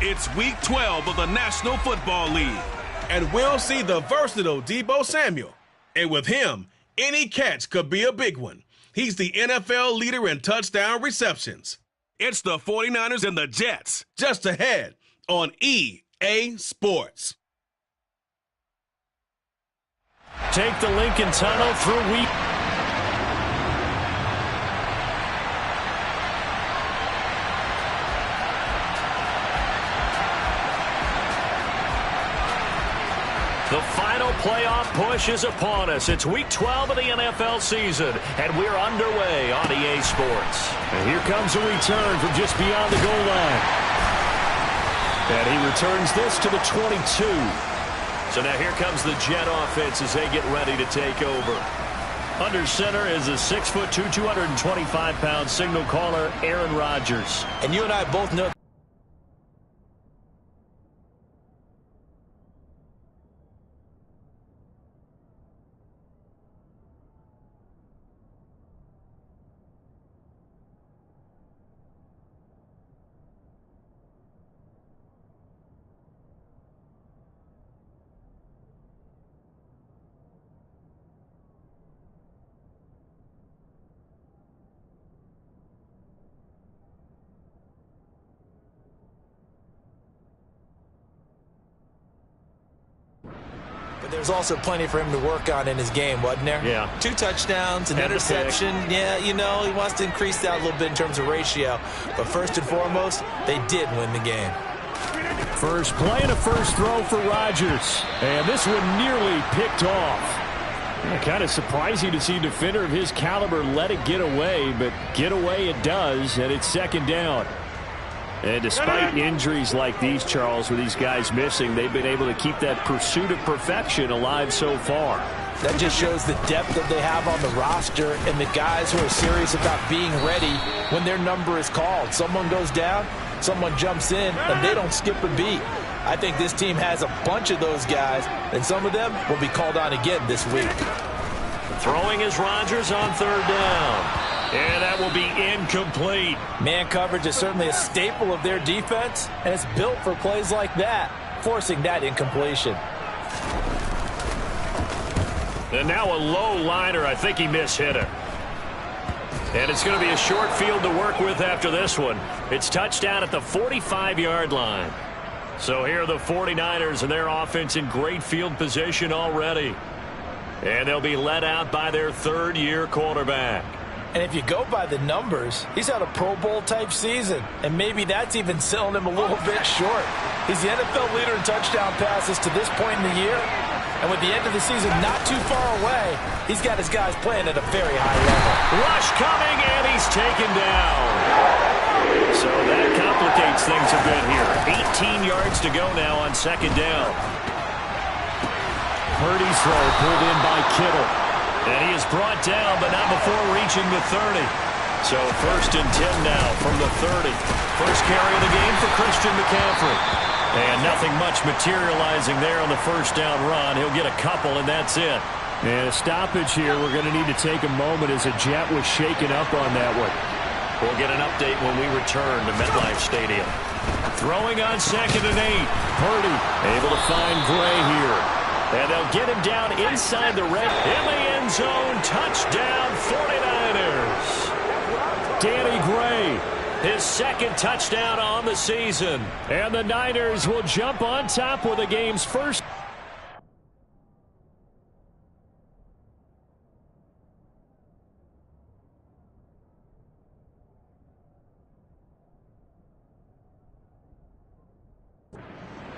It's Week 12 of the National Football League. And we'll see the versatile Deebo Samuel. And with him, any catch could be a big one. He's the NFL leader in touchdown receptions. It's the 49ers and the Jets, just ahead on EA Sports. Take the Lincoln Tunnel through week. The final playoff push is upon us. It's Week 12 of the NFL season, and we're underway on EA Sports. And here comes a return from just beyond the goal line. And he returns this to the 22. So now here comes the Jet offense as they get ready to take over. Under center is a 6'2", 225-pound signal caller, Aaron Rodgers. And you and I both know. But there's also plenty for him to work on in his game, wasn't there? Yeah. 2 touchdowns, an interception. Yeah, you know, he wants to increase that a little bit in terms of ratio. But first and foremost, they did win the game. First play and a first throw for Rodgers. And this one nearly picked off. Yeah, kind of surprising to see a defender of his caliber let it get away, but get away it does, and it's second down. And despite injuries like these, Charles, with these guys missing, they've been able to keep that pursuit of perfection alive so far. That just shows the depth that they have on the roster and the guys who are serious about being ready when their number is called. Someone goes down, someone jumps in, and they don't skip a beat. I think this team has a bunch of those guys, and some of them will be called on again this week. Throwing is Rodgers on third down. And that will be incomplete. Man coverage is certainly a staple of their defense, and it's built for plays like that, forcing that incompletion. And now a low liner. I think he mishit it. And it's going to be a short field to work with after this one. It's touchdown at the 45-yard line. So here are the 49ers and their offense in great field position already. And they'll be led out by their third-year quarterback. And if you go by the numbers, he's had a Pro Bowl-type season. And maybe that's even selling him a little bit short. He's the NFL leader in touchdown passes to this point in the year. And with the end of the season not too far away, he's got his guys playing at a very high level. Rush coming, and he's taken down. So that complicates things a bit here. 18 yards to go now on second down. Purdy's throw pulled in by Kittle. And he is brought down, but not before reaching the 30. So first and 10 now from the 30. First carry of the game for Christian McCaffrey. And nothing much materializing there on the first down run. He'll get a couple, and that's it. And a stoppage here. We're going to need to take a moment as a Jet was shaken up on that one. We'll get an update when we return to MetLife Stadium. Throwing on second and 8. Purdy able to find Gray here. And they'll get him down inside the red. In the end zone, touchdown 49ers. Danny Gray. His second touchdown on the season. And the Niners will jump on top with the game's first.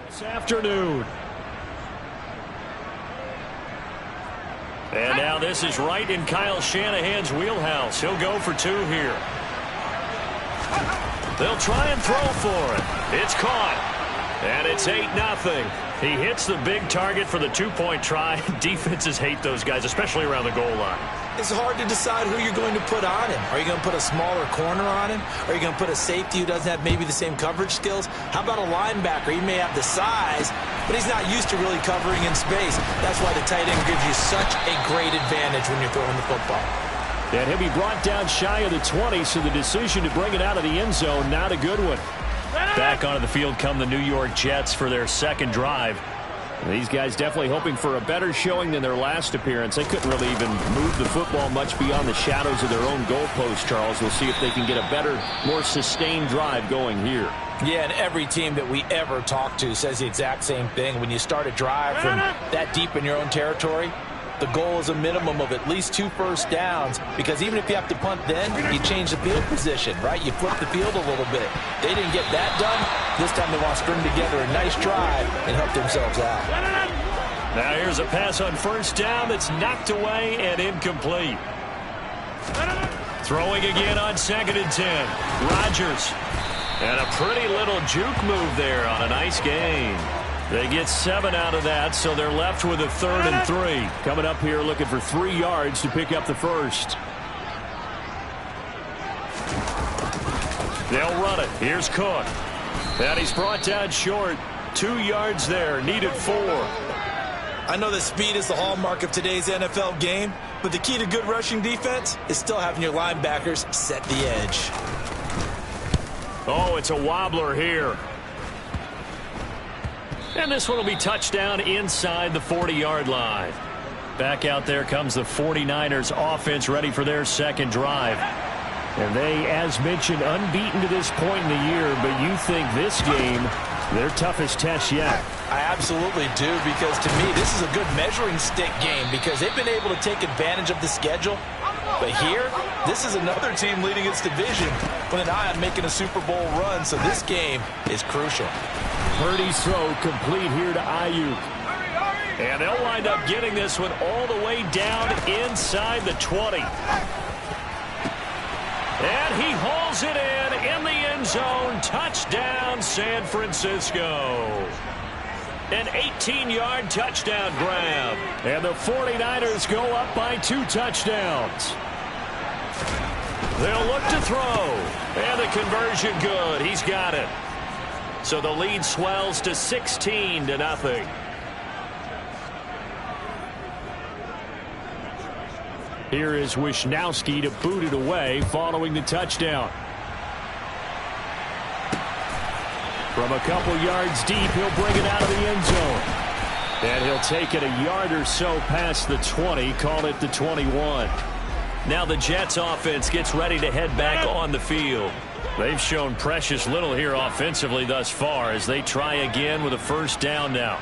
This afternoon. And now this is right in Kyle Shanahan's wheelhouse. He'll go for 2 here. They'll try and throw for it. It's caught. And it's 8-0. He hits the big target for the 2-point try. Defenses hate those guys, especially around the goal line. It's hard to decide who you're going to put on him. Are you going to put a smaller corner on him? Are you going to put a safety who doesn't have maybe the same coverage skills? How about a linebacker? He may have the size, but he's not used to really covering in space. That's why the tight end gives you such a great advantage when you're throwing the football. And he'll be brought down shy of the 20, so the decision to bring it out of the end zone, not a good one. Back onto the field come the New York Jets for their second drive. These guys definitely hoping for a better showing than their last appearance. They couldn't really even move the football much beyond the shadows of their own goalpost, Charles. We'll see if they can get a better, more sustained drive going here. Yeah, and every team that we ever talk to says the exact same thing. When you start a drive from that deep in your own territory, the goal is a minimum of at least 2 first downs, because even if you have to punt then, you change the field position, right? You flip the field a little bit. They didn't get that done. This time they want to string together a nice drive and help themselves out. Now here's a pass on first down that's knocked away and incomplete. Throwing again on 2nd and 10. Rodgers. And a pretty little juke move there on a nice gain. They get 7 out of that, so they're left with a 3rd and 3. Coming up here looking for 3 yards to pick up the first. They'll run it. Here's Cook. And he's brought down short. 2 yards there. Needed 4. I know that speed is the hallmark of today's NFL game, but the key to good rushing defense is still having your linebackers set the edge. Oh, it's a wobbler here. And this one will be touchdown inside the 40-yard line. Back out there comes the 49ers offense ready for their second drive. And they, as mentioned, unbeaten to this point in the year, but you think this game, their toughest test yet. I absolutely do, because to me, this is a good measuring stick game, because they've been able to take advantage of the schedule. But here, this is another team leading its division with an eye on making a Super Bowl run, so this game is crucial. Purdy's throw complete here to Ayuk. And they'll wind up getting this one all the way down inside the 20. And he hauls it in the end zone. Touchdown, San Francisco. An 18-yard touchdown grab. And the 49ers go up by 2 touchdowns. They'll look to throw. And the conversion good. He's got it. So the lead swells to 16-0. Here is Wisnowski to boot it away following the touchdown. From a couple yards deep, he'll bring it out of the end zone. And he'll take it a yard or so past the 20, call it the 21. Now the Jets offense gets ready to head back on the field. They've shown precious little here offensively thus far as they try again with a first down now.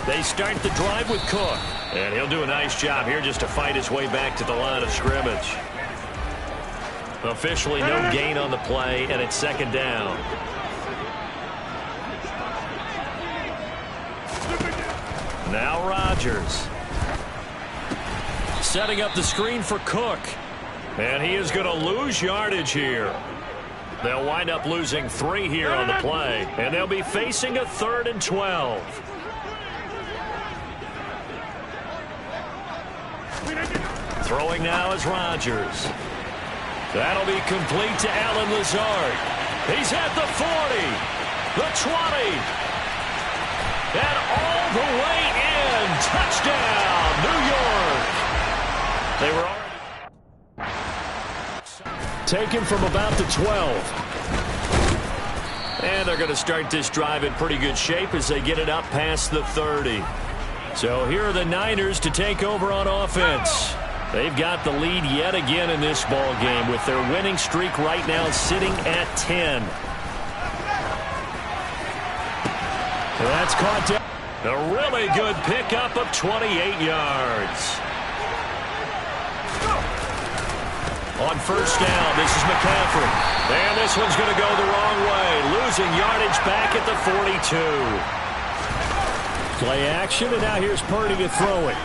They start the drive with Cook. And he'll do a nice job here just to fight his way back to the line of scrimmage. Officially no gain on the play, and it's 2nd down. Now Rodgers. Setting up the screen for Cook. And he is going to lose yardage here. They'll wind up losing 3 here on the play. And they'll be facing a 3rd and 12. Throwing now is Rodgers. That'll be complete to Allen Lazard. He's at the 40, the 20, and all the way in. Touchdown, New York. They were already taken from about the 12. And they're going to start this drive in pretty good shape as they get it up past the 30. So here are the Niners to take over on offense. They've got the lead yet again in this ball game with their winning streak right now sitting at 10. That's caught down. A really good pickup of 28 yards. On first down, this is McCaffrey. And this one's going to go the wrong way. Losing yardage back at the 42. Play action, and now here's Purdy to throw it.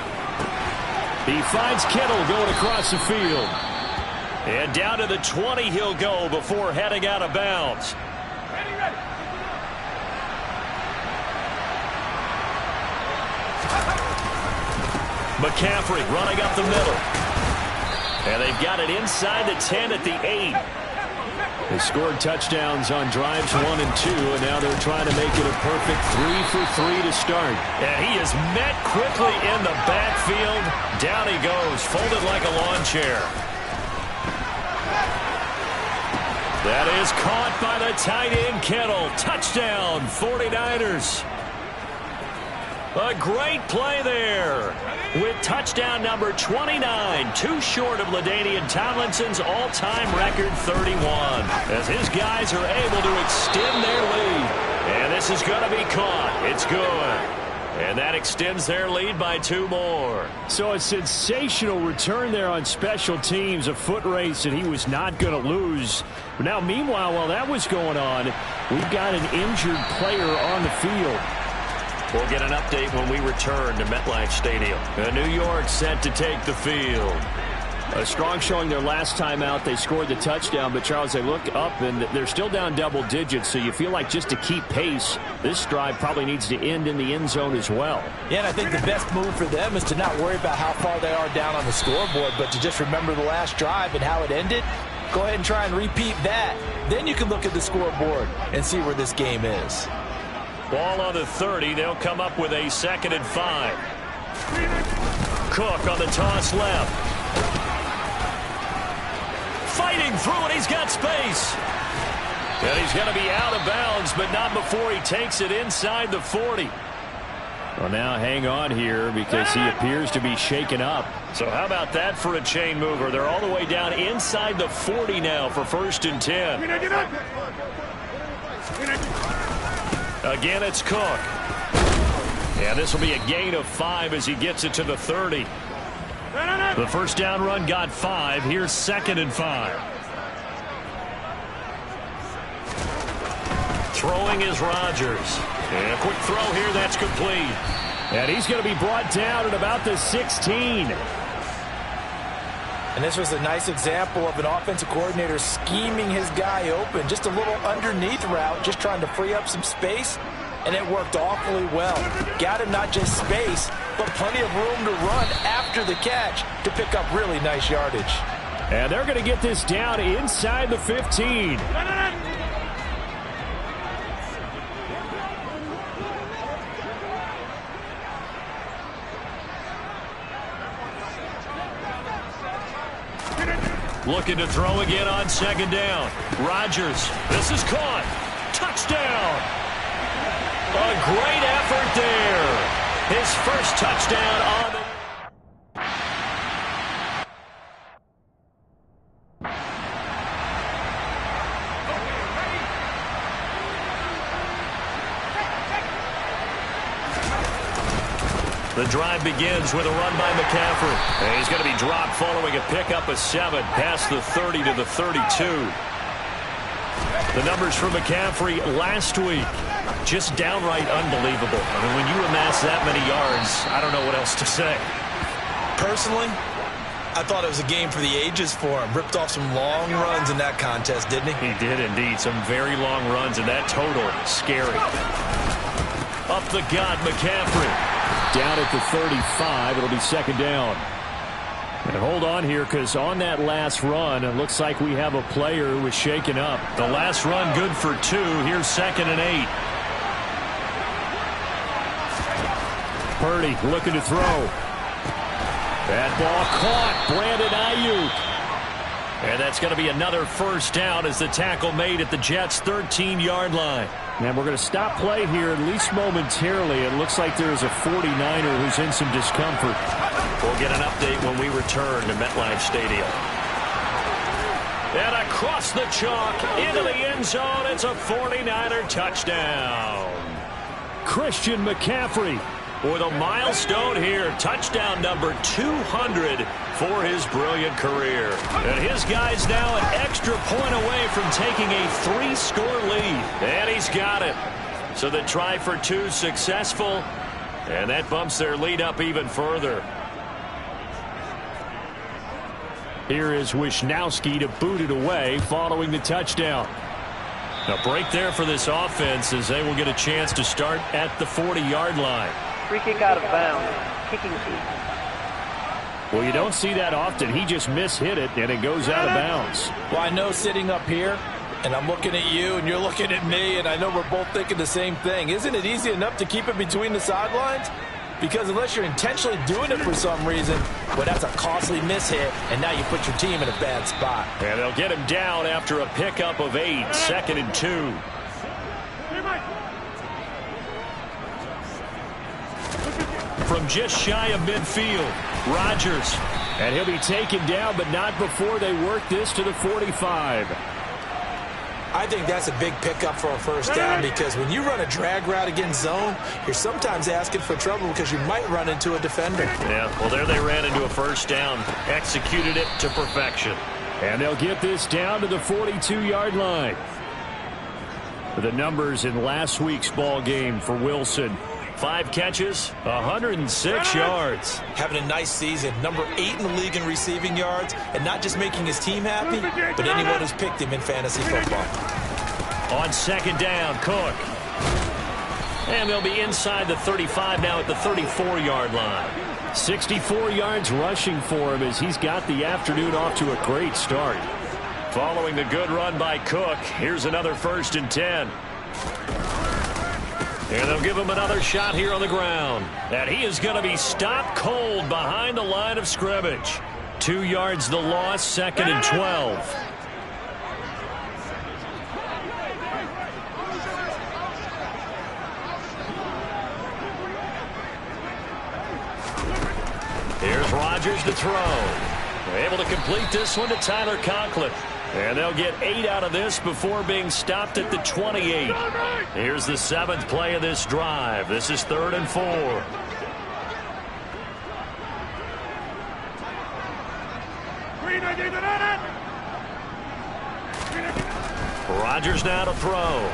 He finds Kittle going across the field. And down to the 20 he'll go before heading out of bounds. McCaffrey running up the middle. And they've got it inside the 10 at the 8. They scored touchdowns on drives 1 and 2, and now they're trying to make it a perfect 3 for 3 to start. And he is met quickly in the backfield. Down he goes, folded like a lawn chair. That is caught by the tight end, Kittle. Touchdown, 49ers. A great play there with touchdown number 29, too short of LaDainian Tomlinson's all-time record 31, as his guys are able to extend their lead. And this is going to be caught. It's good. And that extends their lead by 2 more. So a sensational return there on special teams, a foot race that he was not going to lose. But now, meanwhile, while that was going on, we've got an injured player on the field. We'll get an update when we return to MetLife Stadium. New York set to take the field. A strong showing their last time out. They scored the touchdown, but Charles, they look up and they're still down double digits, so you feel like just to keep pace, this drive probably needs to end in the end zone as well. Yeah, and I think the best move for them is to not worry about how far they are down on the scoreboard, but to just remember the last drive and how it ended. Go ahead and try and repeat that. Then you can look at the scoreboard and see where this game is. Ball on the 30. They'll come up with a 2nd and 5. Cook on the toss left. Fighting through it, he's got space. And he's going to be out of bounds, but not before he takes it inside the 40. Well, now hang on here because he appears to be shaken up. So how about that for a chain mover? They're all the way down inside the 40 now for 1st and 10. Again, it's Cook. And this will be a gain of 5 as he gets it to the 30. The first down run got 5. Here's 2nd and 5. Throwing is Rodgers. And a quick throw here, that's complete. And he's going to be brought down at about the 16. And this was a nice example of an offensive coordinator scheming his guy open. Just a little underneath route, just trying to free up some space. And it worked awfully well. Got him not just space, but plenty of room to run after the catch to pick up really nice yardage. And they're going to get this down inside the 15. Looking to throw again on 2nd down. Rodgers, this is caught. Touchdown. A great effort there. His first touchdown on the... The drive begins with a run by McCaffrey. And he's going to be dropped following a pickup of 7 past the 30 to the 32. The numbers for McCaffrey last week, just downright unbelievable. I mean, when you amass that many yards, I don't know what else to say. Personally, I thought it was a game for the ages for him. Ripped off some long runs in that contest, didn't he? He did indeed. Some very long runs, and that total, scary. Up the gut, McCaffrey. Down at the 35, it'll be 2nd down. And hold on here, because on that last run, it looks like we have a player who was shaken up. The last run good for 2. Here's 2nd and 8. Purdy looking to throw. That ball caught. Brandon Ayuk. And that's going to be another first down as the tackle made at the Jets' 13-yard line. And we're going to stop play here, at least momentarily. It looks like there's a 49er who's in some discomfort. We'll get an update when we return to MetLife Stadium. And across the chalk, into the end zone, it's a 49er touchdown. Christian McCaffrey with a milestone here, touchdown number 200 for his brilliant career. And his guy's now an extra point away from taking a 3-score lead. And he's got it. So the try for 2 successful, and that bumps their lead up even further. Here is Wisnowski to boot it away following the touchdown. A break there for this offense as they will get a chance to start at the 40-yard line. Free kick out of bounds. Kicking team. Well, you don't see that often. He just mishit it, and it goes out of bounds. Well, I know sitting up here, and I'm looking at you, and you're looking at me, and I know we're both thinking the same thing. Isn't it easy enough to keep it between the sidelines? Because unless you're intentionally doing it for some reason, well, that's a costly miss hit, and now you put your team in a bad spot. And they'll get him down after a pickup of 8, 2nd and 2. From just shy of midfield, Rodgers. And he'll be taken down, but not before they work this to the 45. I think that's a big pickup for a first down, because when you run a drag route against zone, you're sometimes asking for trouble because you might run into a defender. Yeah, well, there they ran into a first down. Executed it to perfection. And they'll get this down to the 42-yard line. The numbers in last week's ball game for Wilson. 5 catches, 106 yards. Having a nice season. Number 8 in the league in receiving yards, and not just making his team happy, but anyone who's picked him in fantasy football. On 2nd down, Cook. And they'll be inside the 35 now at the 34-yard line. 64 yards rushing for him as he's got the afternoon off to a great start. Following the good run by Cook, here's another 1st and 10. And they'll give him another shot here on the ground. And he is going to be stopped cold behind the line of scrimmage. 2 yards the loss, 2nd and 12. Here's Rodgers to throw. Able to complete this one to Tyler Conklin. And they'll get 8 out of this before being stopped at the 28. Here's the 7th play of this drive. This is 3rd and 4. Rodgers now to throw.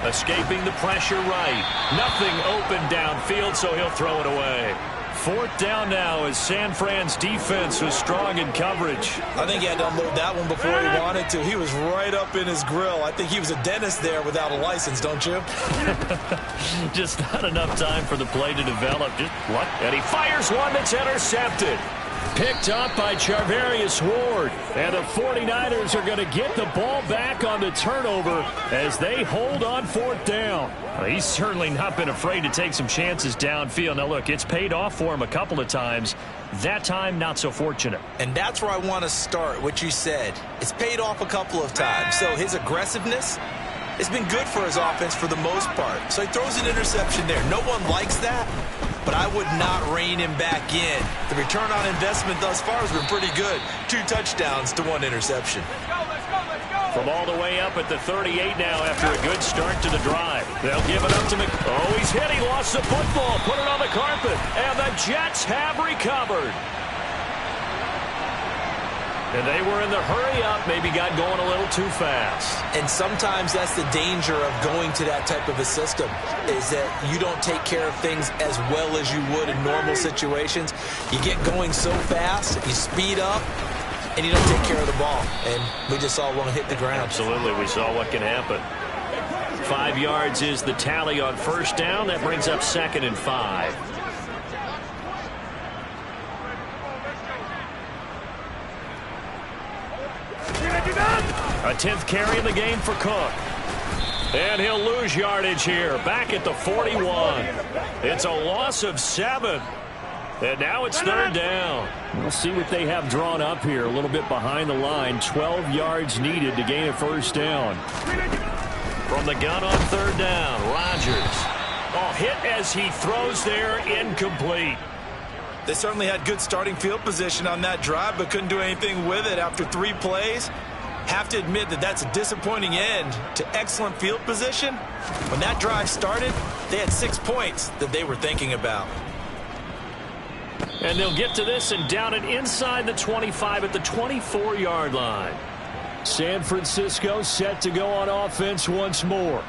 Escaping the pressure right. Nothing open downfield, so he'll throw it away. 4th down now as San Fran's defense was strong in coverage. I think he had to unload that one before he wanted to. He was right up in his grill. I think he was a dentist there without a license, don't you? Just not enough time for the play to develop. Just what? And he fires one that's intercepted. Picked up by Charvarius Ward. And the 49ers are going to get the ball back on the turnover as they hold on 4th down. Well, he's certainly not been afraid to take some chances downfield. Now, look, it's paid off for him a couple of times. That time, not so fortunate. And that's where I want to start, what you said. It's paid off a couple of times. So his aggressiveness has been good for his offense for the most part. So he throws an interception there. No one likes that, but I would not rein him back in. The return on investment thus far has been pretty good. 2 touchdowns to 1 interception. From all the way up at the 38 now after a good start to the drive. They'll give it up to Oh, he's hit. He lost the football. Put it on the carpet. And the Jets have recovered. And they were in the hurry up, maybe got going a little too fast. And sometimes that's the danger of going to that type of a system, is that you don't take care of things as well as you would in normal situations. You get going so fast, you speed up, and you don't take care of the ball. And we just saw one hit the ground. Absolutely, we saw what can happen. 5 yards is the tally on 1st down. That brings up 2nd and 5. A 10th carry in the game for Cook. And he'll lose yardage here. Back at the 41. It's a loss of 7. And now it's 3rd down. We'll see what they have drawn up here. A little bit behind the line. 12 yards needed to gain a 1st down. From the gun on 3rd down, Rodgers. Oh, hit as he throws there, incomplete. They certainly had good starting field position on that drive, but couldn't do anything with it after 3 plays. Have to admit that that's a disappointing end to excellent field position. When that drive started, they had 6 points that they were thinking about. And they'll get to this and down it inside the 25 at the 24-yard line. San Francisco set to go on offense once more.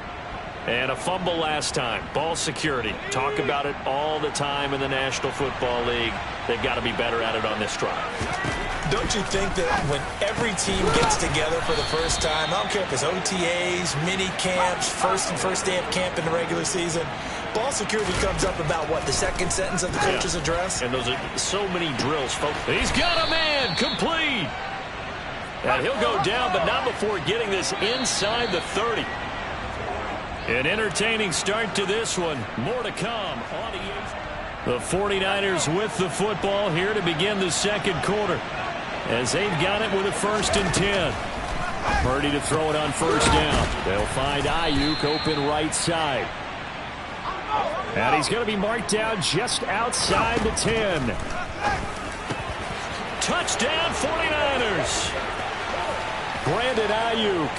And a fumble last time. Ball security. Talk about it all the time in the National Football League. They've got to be better at it on this drive. Don't you think that when every team gets together for the first time, I don't care if it's OTAs, mini camps, first day of camp in the regular season, ball security comes up about, what, the 2nd sentence of the coach's address? And those are so many drills, folks. He's got a man, complete. And he'll go down, but not before getting this inside the 30. An entertaining start to this one. More to come on the 8th. The 49ers with the football here to begin the second quarter, as they've got it with a 1st and 10. Purdy to throw it on 1st down. They'll find Ayuk open right side. And he's going to be marked down just outside the 10. Touchdown 49ers. Brandon Ayuk.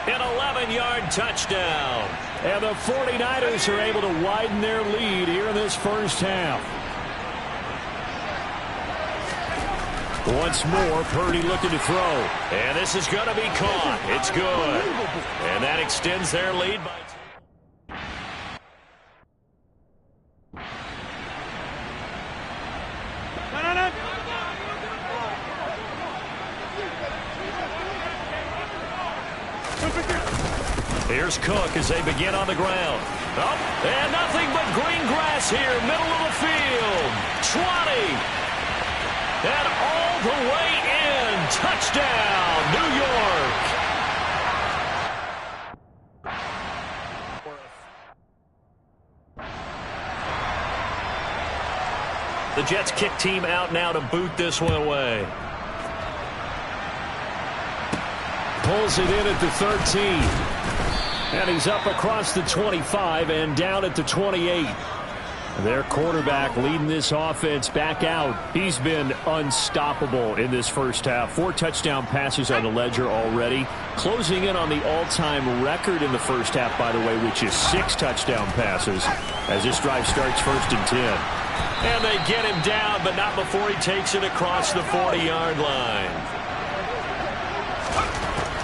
An 11-yard touchdown. And the 49ers are able to widen their lead here in this first half. Once more, Purdy looking to throw. And this is going to be caught. It's good. And that extends their lead by 2. Here's Cook as they begin on the ground. Oh, and nothing but green grass here, middle of the field. 20. And all the way in. Touchdown, New York. The Jets kick team out now to boot this one away. Pulls it in at the 13. And he's up across the 25 and down at the 28. Their quarterback leading this offense back out. He's been unstoppable in this first half. 4 touchdown passes on the ledger already. Closing in on the all-time record in the first half, by the way, which is 6 touchdown passes as this drive starts 1st and 10. And they get him down, but not before he takes it across the 40-yard line.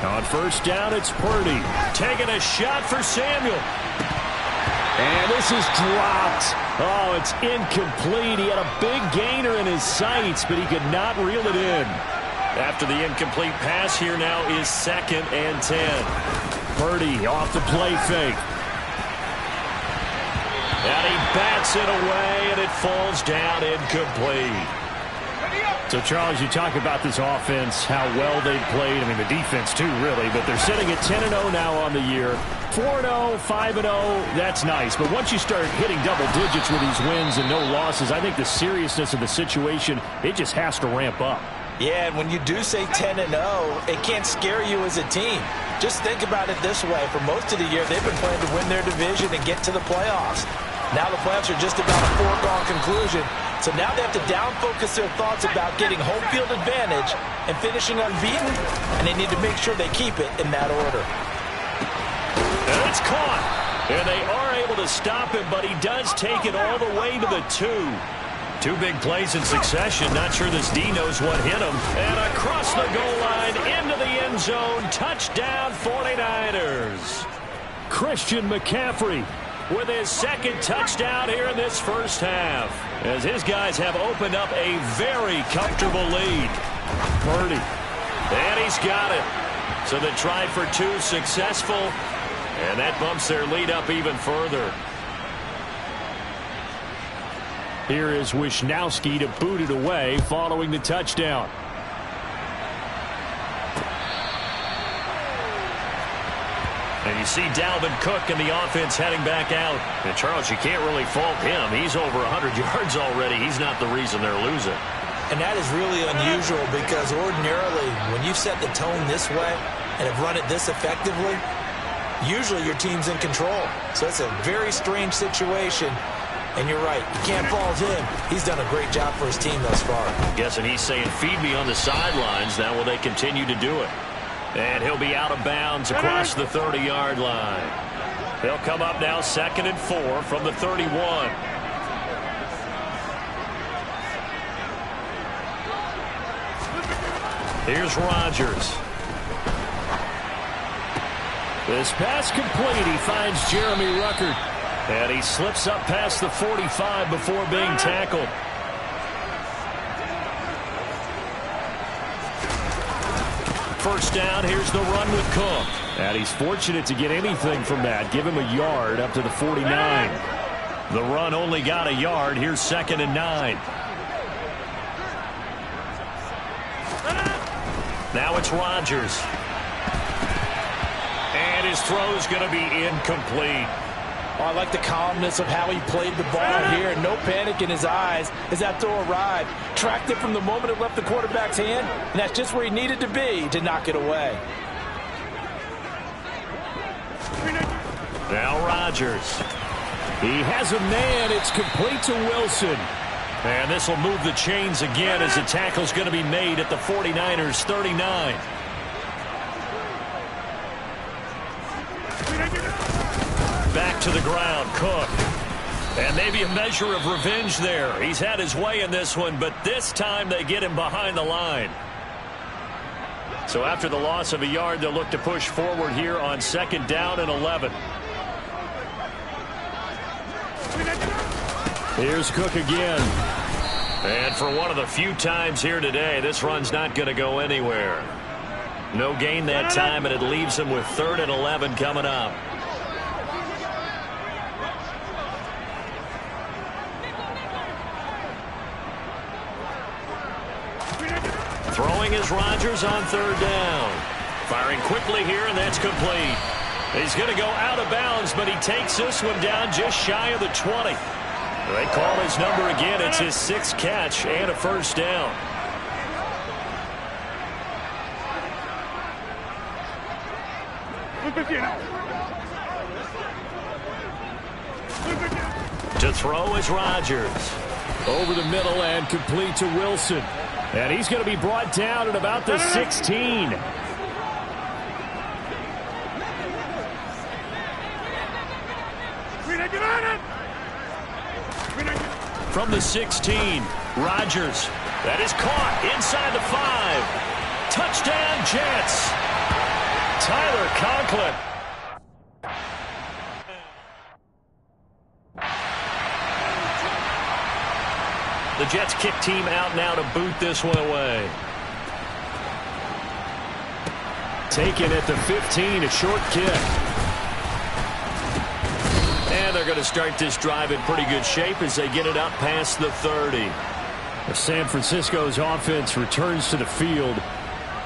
On 1st down, it's Purdy. Taking a shot for Samuel. And this is dropped. Oh, it's incomplete. He had a big gainer in his sights, but he could not reel it in. After the incomplete pass, here now is 2nd and 10. Purdy off the play fake. And he bats it away, and it falls down incomplete. So, Charles, you talk about this offense, how well they've played. I mean, the defense, too, really. But they're sitting at 10-0 now on the year. 4-0, 5-0, that's nice. But once you start hitting double digits with these wins and no losses, I think the seriousness of the situation, it just has to ramp up. Yeah, and when you do say 10-0, it can't scare you as a team. Just think about it this way. For most of the year, they've been playing to win their division and get to the playoffs. Now the playoffs are just about a foregone conclusion. So now they have to down-focus their thoughts about getting home field advantage and finishing unbeaten, and they need to make sure they keep it in that order. And it's caught. And they are able to stop him, but he does take it all the way to the 2. 2 big plays in succession. Not sure this D knows what hit him. And across the goal line, into the end zone. Touchdown, 49ers. Christian McCaffrey with his 2nd touchdown here in this first half, as his guys have opened up a very comfortable lead. Purdy. And he's got it. So the try for 2 successful, and that bumps their lead up even further. Here is Wisnowski to boot it away following the touchdown. And you see Dalvin Cook and the offense heading back out. And, Charles, you can't really fault him. He's over 100 yards already. He's not the reason they're losing. And that is really unusual because ordinarily when you set the tone this way and have run it this effectively, usually your team's in control. So it's a very strange situation. And you're right, you can't fault him. He's done a great job for his team thus far. I'm guessing he's saying, feed me on the sidelines. Now will they continue to do it? And he'll be out of bounds across the 30-yard line. They'll come up now 2nd and 4 from the 31. Here's Rodgers. This pass complete. He finds Jeremy Ruckert. And he slips up past the 45 before being tackled. First down, here's the run with Cook. And he's fortunate to get anything from that. Give him a yard up to the 49. The run only got a yard. Here's 2nd and 9. Now it's Rodgers. And his throw's going to be incomplete. Oh, I like the calmness of how he played the ball here. No panic in his eyes as that throw arrived. Tracked it from the moment it left the quarterback's hand, and that's just where he needed to be to knock it away. Now Rodgers. He has a man. It's complete to Wilson. And this will move the chains again as the tackle's going to be made at the 49ers' 39. Back to the ground, Cook. And maybe a measure of revenge there. He's had his way in this one, but this time they get him behind the line. So after the loss of a yard, they'll look to push forward here on 2nd down and 11. Here's Cook again. And for one of the few times here today, this run's not going to go anywhere. No gain that time, and it leaves him with 3rd and 11 coming up. Throwing is Rodgers on 3rd down. Firing quickly here, and that's complete. He's going to go out of bounds, but he takes this one down just shy of the 20. They call his number again. It's his 6th catch and a 1st down. To throw is Rodgers. Over the middle and complete to Wilson. And he's going to be brought down at about the 16. From the 16, Rodgers. That is caught inside the 5. Touchdown, Jets. Tyler Conklin. The Jets kick team out now to boot this one away. Taken at the 15, a short kick. And they're going to start this drive in pretty good shape as they get it up past the 30. San Francisco's offense returns to the field.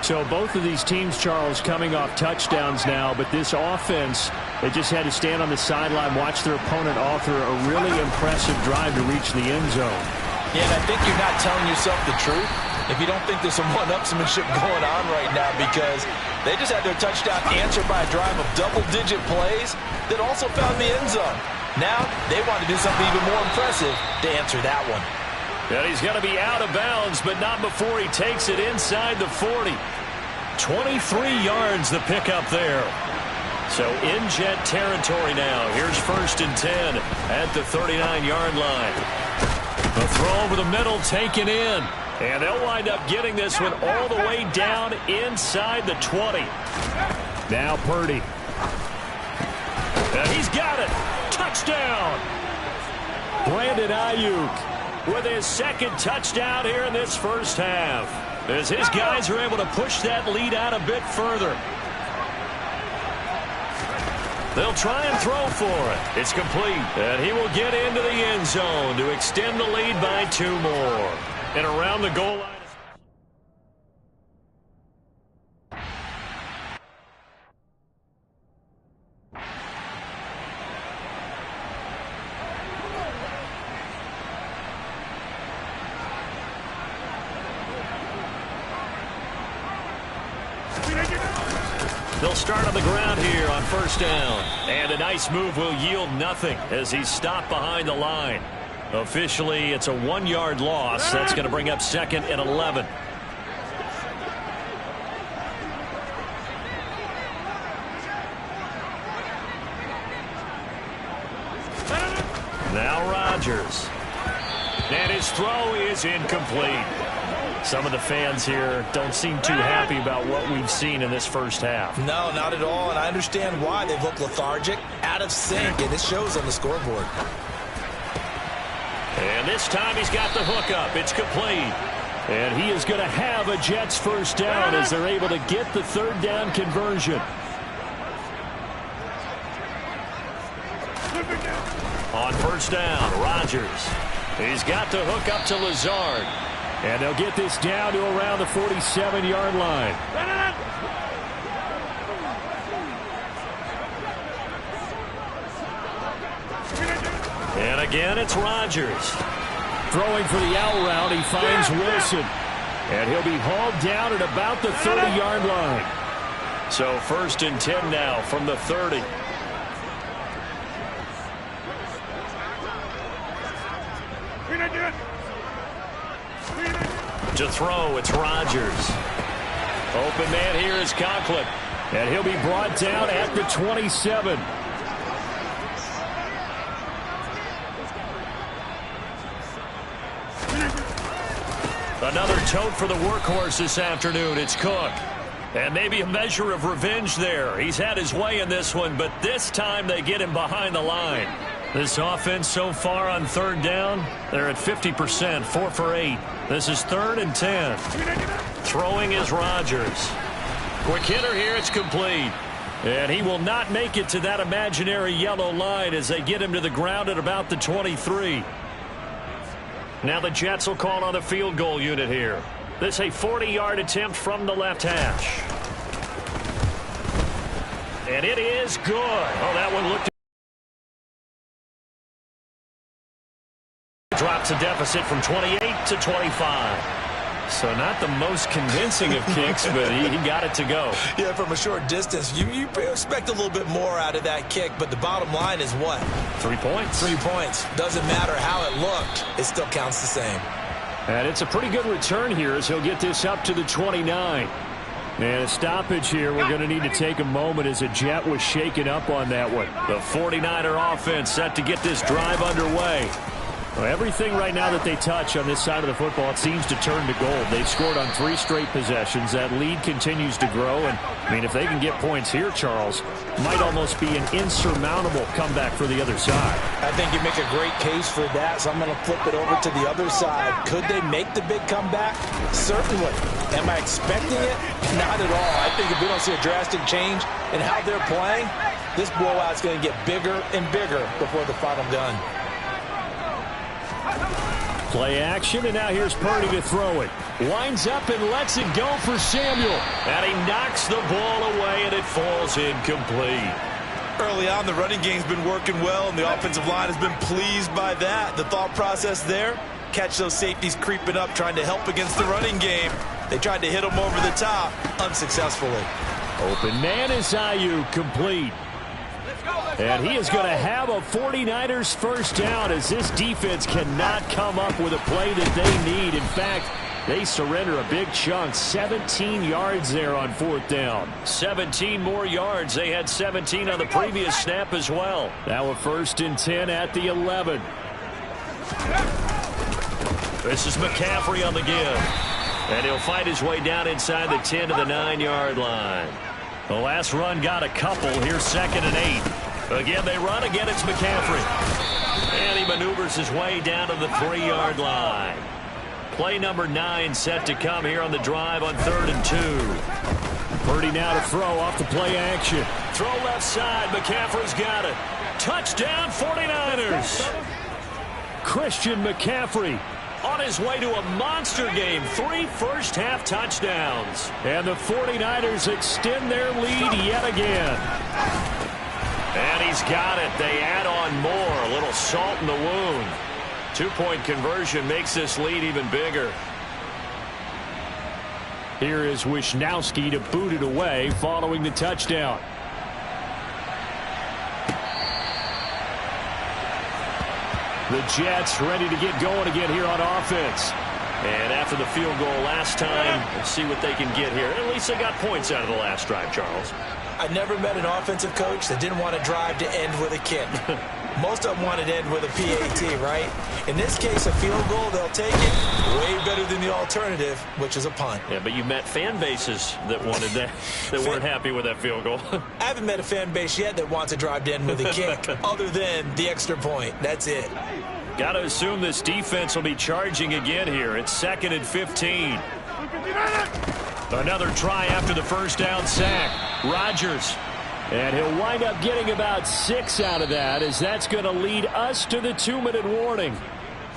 So both of these teams, Charles, coming off touchdowns now, but this offense, they just had to stand on the sideline, watch their opponent author a really impressive drive to reach the end zone. Yeah, and I think you're not telling yourself the truth if you don't think there's some one-upsmanship going on right now, because they just had their touchdown answered by a drive of double-digit plays that also found the end zone. Now they want to do something even more impressive to answer that one. And he's going to be out of bounds, but not before he takes it inside the 40. 23 yards the pickup there. So in Jet territory now. Here's 1st and 10 at the 39-yard line. The throw over the middle taken in. And they'll wind up getting this one all the way down inside the 20. Now Purdy. And he's got it. Touchdown. Brandon Ayuk with his 2nd touchdown here in this first half, as his guys are able to push that lead out a bit further. They'll try and throw for it. It's complete, and he will get into the end zone to extend the lead by 2 more. And around the goal line. They'll start on the ground here on 1st down. And a nice move will yield nothing as he's stopped behind the line. Officially, it's a 1-yard loss. That's going to bring up 2nd and 11. Now Rodgers. And his throw is incomplete. Some of the fans here don't seem too happy about what we've seen in this first half. No, not at all, and I understand why. They've looked lethargic, out of sync, and it shows on the scoreboard. And this time he's got the hook up. It's complete. And he is going to have a Jets 1st down as they're able to get the 3rd down conversion. On 1st down, Rodgers. He's got the hook up to Lazard. And they'll get this down to around the 47-yard line. And again, it's Rodgers. Throwing for the out route, he finds Wilson. And he'll be hauled down at about the 30-yard line. So 1st and 10 now from the 30. To throw, it's Rodgers. Open man here is Conklin. And he'll be brought down at the 27. Another tote for the workhorse this afternoon. It's Cook. And maybe a measure of revenge there. He's had his way in this one, but this time they get him behind the line. This offense so far on 3rd down, they're at 50%, 4 for 8. This is 3rd and 10. Throwing is Rodgers. Quick hitter here, it's complete. And he will not make it to that imaginary yellow line as they get him to the ground at about the 23. Now the Jets will call on the field goal unit here. This a 40-yard attempt from the left hash. And it is good. Oh, that one looked. Drops a deficit from 28 to 25. So not the most convincing of kicks, but he got it to go. Yeah, from a short distance, you expect a little bit more out of that kick, but the bottom line is what? 3 points. 3 points. Doesn't matter how it looked. It still counts the same. And it's a pretty good return here as he'll get this up to the 29. And a stoppage here. We're going to need to take a moment as a Jet was shaken up on that one. The 49er offense set to get this drive underway. Well, everything right now that they touch on this side of the football, it seems to turn to gold. They've scored on 3 straight possessions. That lead continues to grow. And, I mean, if they can get points here, Charles, might almost be an insurmountable comeback for the other side. I think you make a great case for that, so I'm going to flip it over to the other side. Could they make the big comeback? Certainly. Am I expecting it? Not at all. I think if we don't see a drastic change in how they're playing, this blowout's going to get bigger and bigger before the final gun. Play action, and now here's Purdy to throw it. Winds up and lets it go for Samuel. And he knocks the ball away, and it falls incomplete. Early on, the running game's been working well, and the offensive line has been pleased by that. The thought process there, catch those safeties creeping up, trying to help against the running game. They tried to hit them over the top, unsuccessfully. Open man is Ayuk, complete. And he is going to have a 49ers first down as this defense cannot come up with a play that they need. In fact, they surrender a big chunk, 17 yards there on 4th down. 17 more yards. They had 17 on the previous snap as well. Now a 1st and 10 at the 11. This is McCaffrey on the give. And he'll fight his way down inside the 10 to the 9-yard line. The last run got a couple. Here's 2nd and 8. Again, they run. Again, it's McCaffrey. And he maneuvers his way down to the 3-yard line. Play number 9 set to come here on the drive on 3rd and 2. Purdy now to throw off the play action. Throw left side. McCaffrey's got it. Touchdown, 49ers. Christian McCaffrey on his way to a monster game. 3 first-half touchdowns. And the 49ers extend their lead yet again. And he's got it. They add on more. A little salt in the wound. 2-point conversion makes this lead even bigger. Here is Wisnowski to boot it away following the touchdown. The Jets ready to get going again here on offense. And after the field goal last time, let's see what they can get here. At least they got points out of the last drive, Charles. I never met an offensive coach that didn't want to drive to end with a kick. Most of them wanted to end with a PAT, right? In this case, a field goal, they'll take it. Way better than the alternative, which is a punt. Yeah, but you met fan bases that wanted that, that weren't happy with that field goal. I haven't met a fan base yet that wants to drive to end with a kick, other than the extra point. That's it. Got to assume this defense will be charging again here. It's 2nd and 15. Another try after the first down sack. Rodgers. And he'll wind up getting about 6 out of that, as that's going to lead us to the 2-minute warning.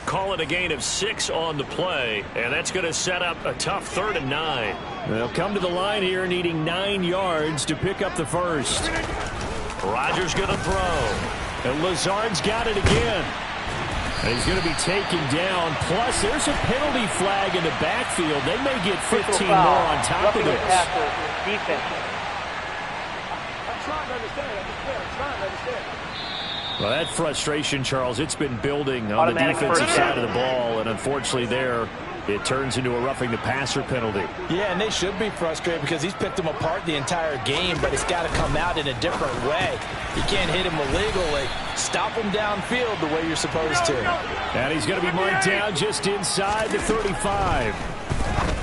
Call it a gain of 6 on the play, and that's going to set up a tough 3rd and 9. They'll come to the line here needing 9 yards to pick up the first. Rodgers going to throw. And Lazard's got it again. And he's going to be taken down. Plus, there's a penalty flag in the backfield. They may get 15 more on top of this. Defense. Well, that frustration, Charles, it's been building on the defensive side of the ball, and unfortunately there, it turns into a roughing the passer penalty. Yeah, and they should be frustrated because he's picked them apart the entire game, but it's got to come out in a different way. You can't hit him illegally. Stop him downfield the way you're supposed to. And he's going to be marked down just inside the 35.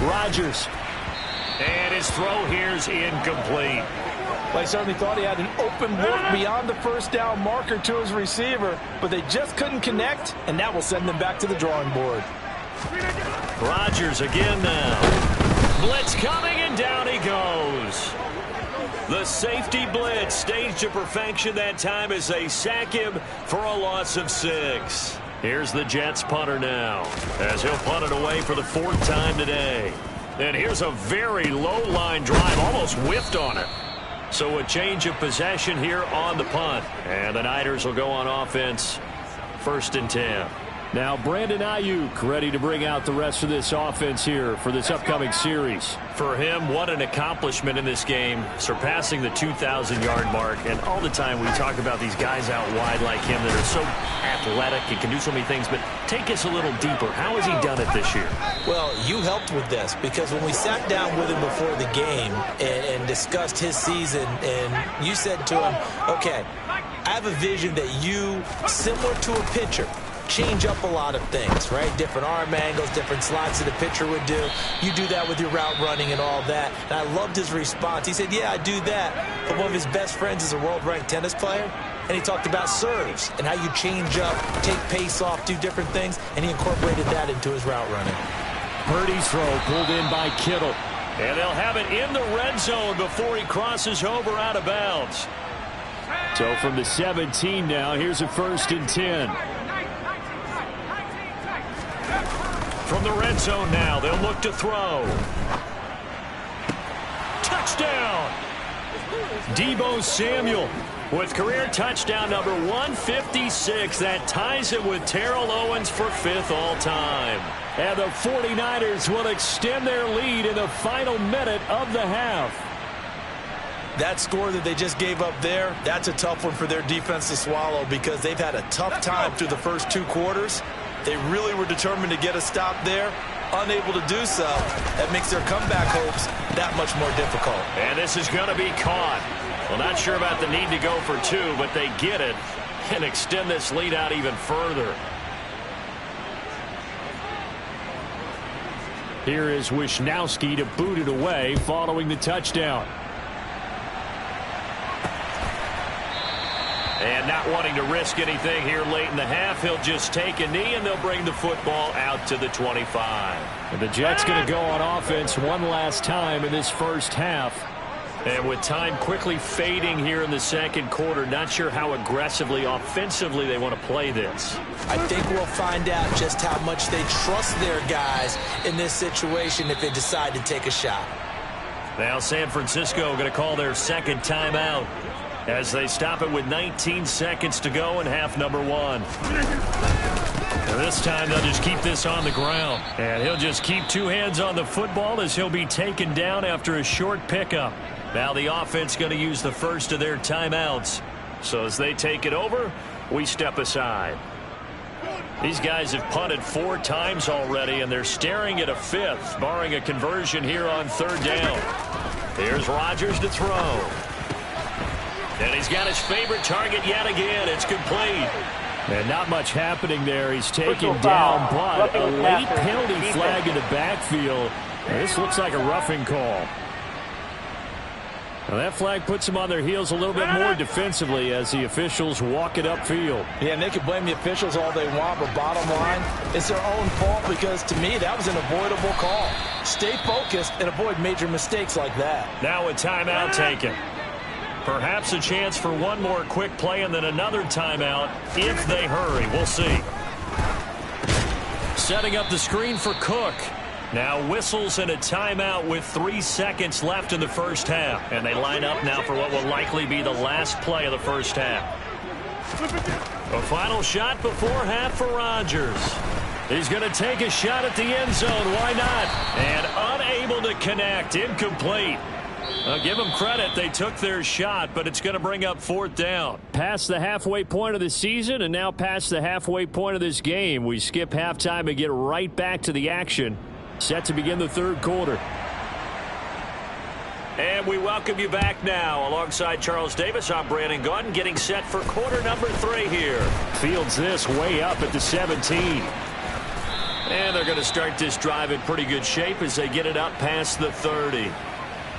Rodgers. And his throw here's incomplete. Well, I certainly thought he had an open look beyond the first down marker to his receiver, but they just couldn't connect, and that will send them back to the drawing board. Rodgers again now. Blitz coming, and down he goes. The safety blitz staged to perfection that time as they sack him for a loss of 6. Here's the Jets punter now, as he'll punt it away for the 4th time today. And here's a very low-line drive, almost whiffed on it. So a change of possession here on the punt. And the Niners will go on offense, 1st and 10. Now Brandon Ayuk ready to bring out the rest of this offense here for this upcoming series. For him, what an accomplishment in this game, surpassing the 2,000-yard mark. And all the time we talk about these guys out wide like him that are so athletic and can do so many things. But take us a little deeper. How has he done it this year? Well, you helped with this because when we sat down with him before the game and discussed his season, and you said to him, okay, I have a vision that you, similar to a pitcher, change up a lot of things, right? Different arm angles, different slots that a pitcher would do. You do that with your route running and all that. And I loved his response. He said, yeah, I do that. But one of his best friends is a world-ranked tennis player. And he talked about serves and how you change up, take pace off, do different things. And he incorporated that into his route running. Purdy's throw pulled in by Kittle. And they'll have it in the red zone before he crosses over out of bounds. So from the 17 now, here's a 1st and 10. From the red zone now, they'll look to throw. Touchdown! Deebo Samuel with career touchdown number 156. That ties him with Terrell Owens for 5th all-time. And the 49ers will extend their lead in the final minute of the half. That score that they just gave up there, that's a tough one for their defense to swallow because they've had a tough time through the first 2 quarters. They really were determined to get a stop there, unable to do so. That makes their comeback hopes that much more difficult. And this is going to be caught. Well, not sure about the need to go for 2, but they get it and extend this lead out even further. Here is Wisnowski to boot it away following the touchdown. And not wanting to risk anything here late in the half, he'll just take a knee, and they'll bring the football out to the 25. And the Jets going to go on offense one last time in this first half. And with time quickly fading here in the second quarter, not sure how aggressively, offensively they want to play this. I think we'll find out just how much they trust their guys in this situation if they decide to take a shot. Now San Francisco going to call their 2nd timeout as they stop it with 19 seconds to go in half number 1. And this time they'll just keep this on the ground. And he'll just keep 2 hands on the football as he'll be taken down after a short pickup. Now the offense going to use the first of their timeouts. So as they take it over, we step aside. These guys have punted 4 times already, and they're staring at a 5th, barring a conversion here on 3rd down. Here's Rodgers to throw. And he's got his favorite target yet again. It's complete. And not much happening there. He's taken down, but a late penalty flag in the backfield. And this looks like a roughing call. Well, that flag puts them on their heels a little bit more defensively as the officials walk it upfield. Yeah, and they can blame the officials all they want, but bottom line, it's their own fault because, to me, that was an avoidable call. Stay focused and avoid major mistakes like that. Now a timeout taken. Perhaps a chance for one more quick play and then another timeout if they hurry. We'll see. Setting up the screen for Cook. Now whistles and a timeout with 3 seconds left in the first half. And they line up now for what will likely be the last play of the first half. A final shot before half for Rodgers. He's going to take a shot at the end zone. Why not? And unable to connect. Incomplete. Give them credit. They took their shot, but it's going to bring up 4th down. Past the halfway point of the season and now past the halfway point of this game. We skip halftime and get right back to the action. Set to begin the 3rd quarter. And we welcome you back now. Alongside Charles Davis, I'm Brandon Gaudin, getting set for quarter number 3 here. Fields this way up at the 17. And they're going to start this drive in pretty good shape as they get it up past the 30.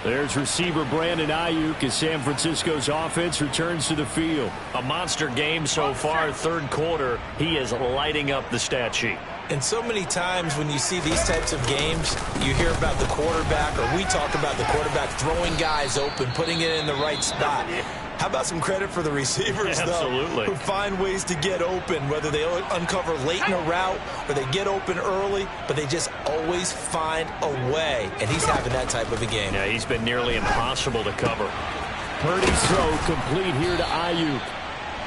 There's receiver Brandon Ayuk as San Francisco's offense returns to the field. A monster game so far, 3rd quarter. He is lighting up the stat sheet. And so many times when you see these types of games, you hear about the quarterback, or we talk about the quarterback throwing guys open, putting it in the right spot. How about some credit for the receivers, Absolutely. though, who find ways to get open, whether they uncover late in a route or they get open early, but they just always find a way. And he's having that type of a game. Yeah, he's been nearly impossible to cover. Purdy's throw complete here to Ayuk.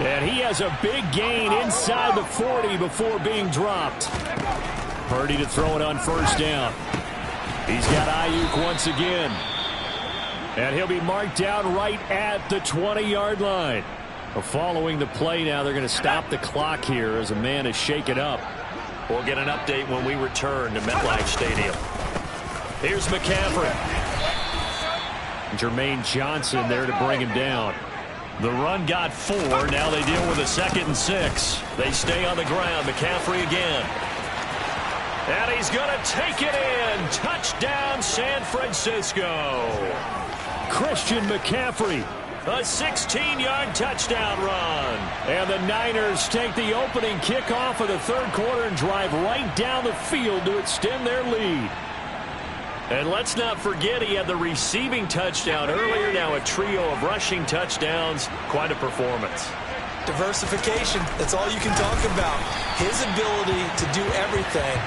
And he has a big gain inside the 40 before being dropped. Purdy to throw it on 1st down. He's got Ayuk once again. And he'll be marked down right at the 20-yard line. Following the play now, they're going to stop the clock here as a man is shaken up. We'll get an update when we return to MetLife Stadium. Here's McCaffrey. Jermaine Johnson there to bring him down. The run got 4. Now they deal with a 2nd and 6. They stay on the ground. McCaffrey again. And he's going to take it in. Touchdown, San Francisco. Christian McCaffrey. A 16-yard touchdown run. And the Niners take the opening kickoff of the 3rd quarter and drive right down the field to extend their lead. And let's not forget he had the receiving touchdown earlier. Now a trio of rushing touchdowns. Quite a performance. Diversification, that's all you can talk about. His ability to do everything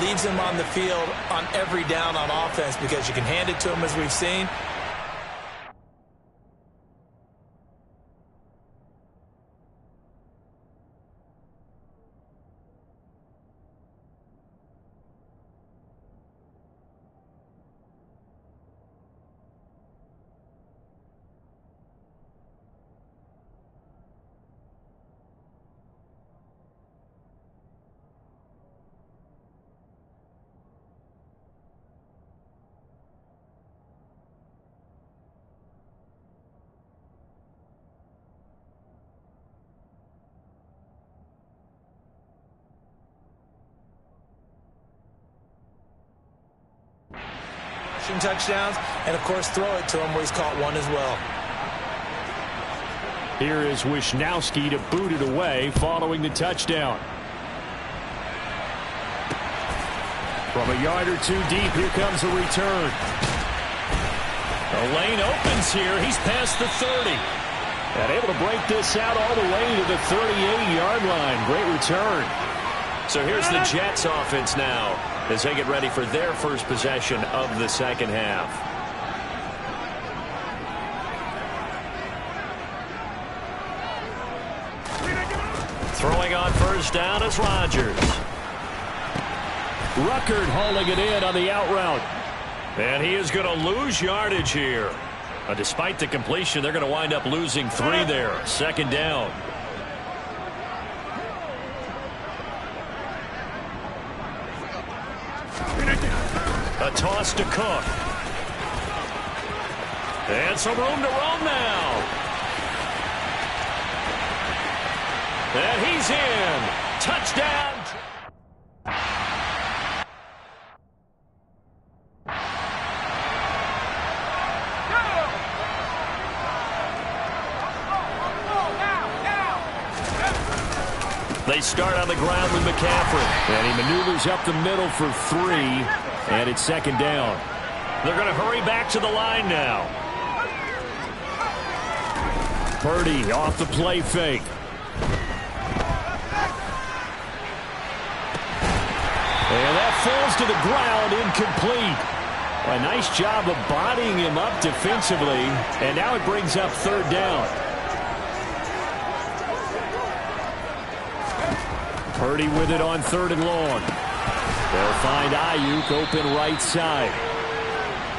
leaves him on the field on every down on offense because you can hand it to him, as we've seen. Touchdowns, and of course throw it to him where he's caught one as well. Here is Wisnowski to boot it away following the touchdown. From a yard or 2 deep, here comes a return. The lane opens here. He's past the 30. And able to break this out all the way to the 38-yard line. Great return. So here's the Jets offense now as they get ready for their first possession of the 2nd half. Throwing on 1st down is Rodgers. Ruckert hauling it in on the out route. And he is going to lose yardage here. Despite the completion, they're going to wind up losing 3 there. 2nd down. A toss to Cook. And some room to roam now. And he's in. Touchdown. They start on the ground with McCaffrey. And he maneuvers up the middle for 3. And it's 2nd down. They're going to hurry back to the line now. Purdy off the play fake. And that falls to the ground, incomplete. A nice job of bodying him up defensively. And now it brings up 3rd down. Purdy with it on 3rd and long. They'll find Ayuk open right side.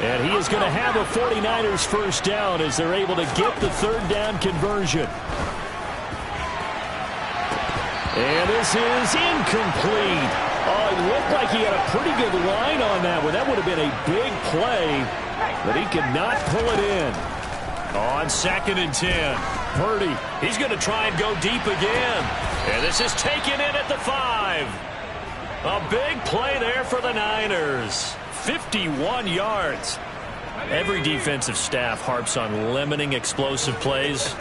And he is going to have a 49ers first down as they're able to get the 3rd down conversion. And this is incomplete. Oh, it looked like he had a pretty good line on that one. That would have been a big play, but he could not pull it in. On 2nd and 10. Purdy. He's going to try and go deep again. And this is taken in at the 5. A big play there for the Niners. 51 yards. Every defensive staff harps on limiting explosive plays.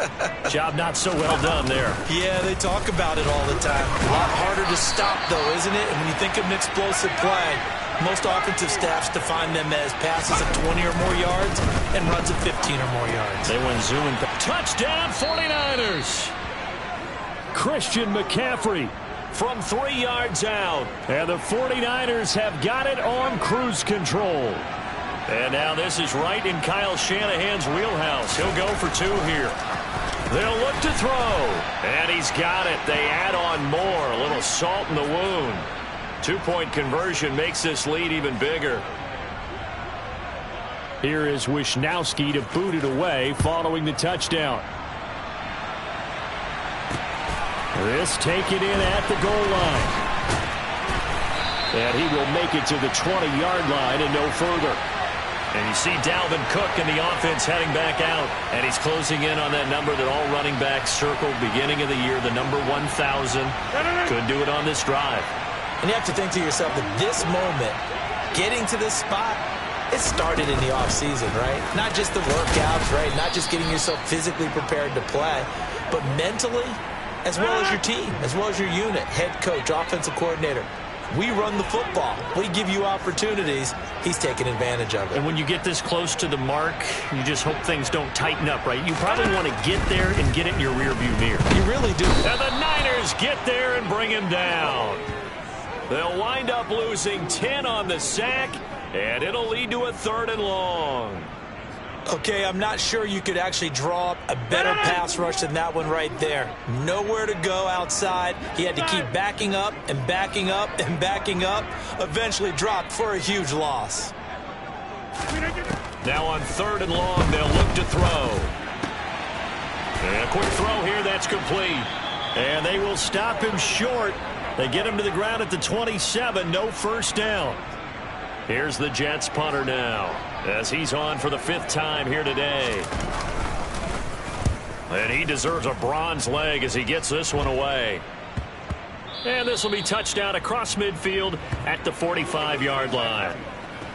Job not so well done there. Yeah, they talk about it all the time. A lot harder to stop, though, isn't it? And when you think of an explosive play, most offensive staffs define them as passes of 20 or more yards and runs of 15 or more yards. They went zooming. Touchdown 49ers. Christian McCaffrey from 3 yards out. And the 49ers have got it on cruise control. And now this is right in Kyle Shanahan's wheelhouse. He'll go for 2 here. They'll look to throw. And he's got it. They add on more. A little salt in the wound. 2-point conversion makes this lead even bigger. Here is Wisnowski to boot it away following the touchdown. This taken in at the goal line. And he will make it to the 20-yard line and no further. And you see Dalvin Cook in the offense heading back out. And he's closing in on that number that all running backs circled beginning of the year, the number 1,000. Could do it on this drive. And you have to think to yourself that this moment, getting to this spot, it started in the offseason, right? Not just the workouts, right? Not just getting yourself physically prepared to play, but mentally, as well as your team, as well as your unit, head coach, offensive coordinator. We run the football. We give you opportunities. He's taking advantage of it. And when you get this close to the mark, you just hope things don't tighten up, right? You probably want to get there and get it in your rearview mirror. You really do. And the Niners get there and bring him down. They'll wind up losing 10 on the sack, and it'll lead to a 3rd and long. Okay, I'm not sure you could actually draw up a better pass rush than that one right there. Nowhere to go outside. He had to keep backing up and backing up and backing up. Eventually dropped for a huge loss. Now on 3rd and long, they'll look to throw. And a quick throw here, that's complete. And they will stop him short. They get him to the ground at the 27, no first down. Here's the Jets punter now, as he's on for the 5th time here today. And he deserves a bronze leg as he gets this one away. And this will be touchdown across midfield at the 45-yard line.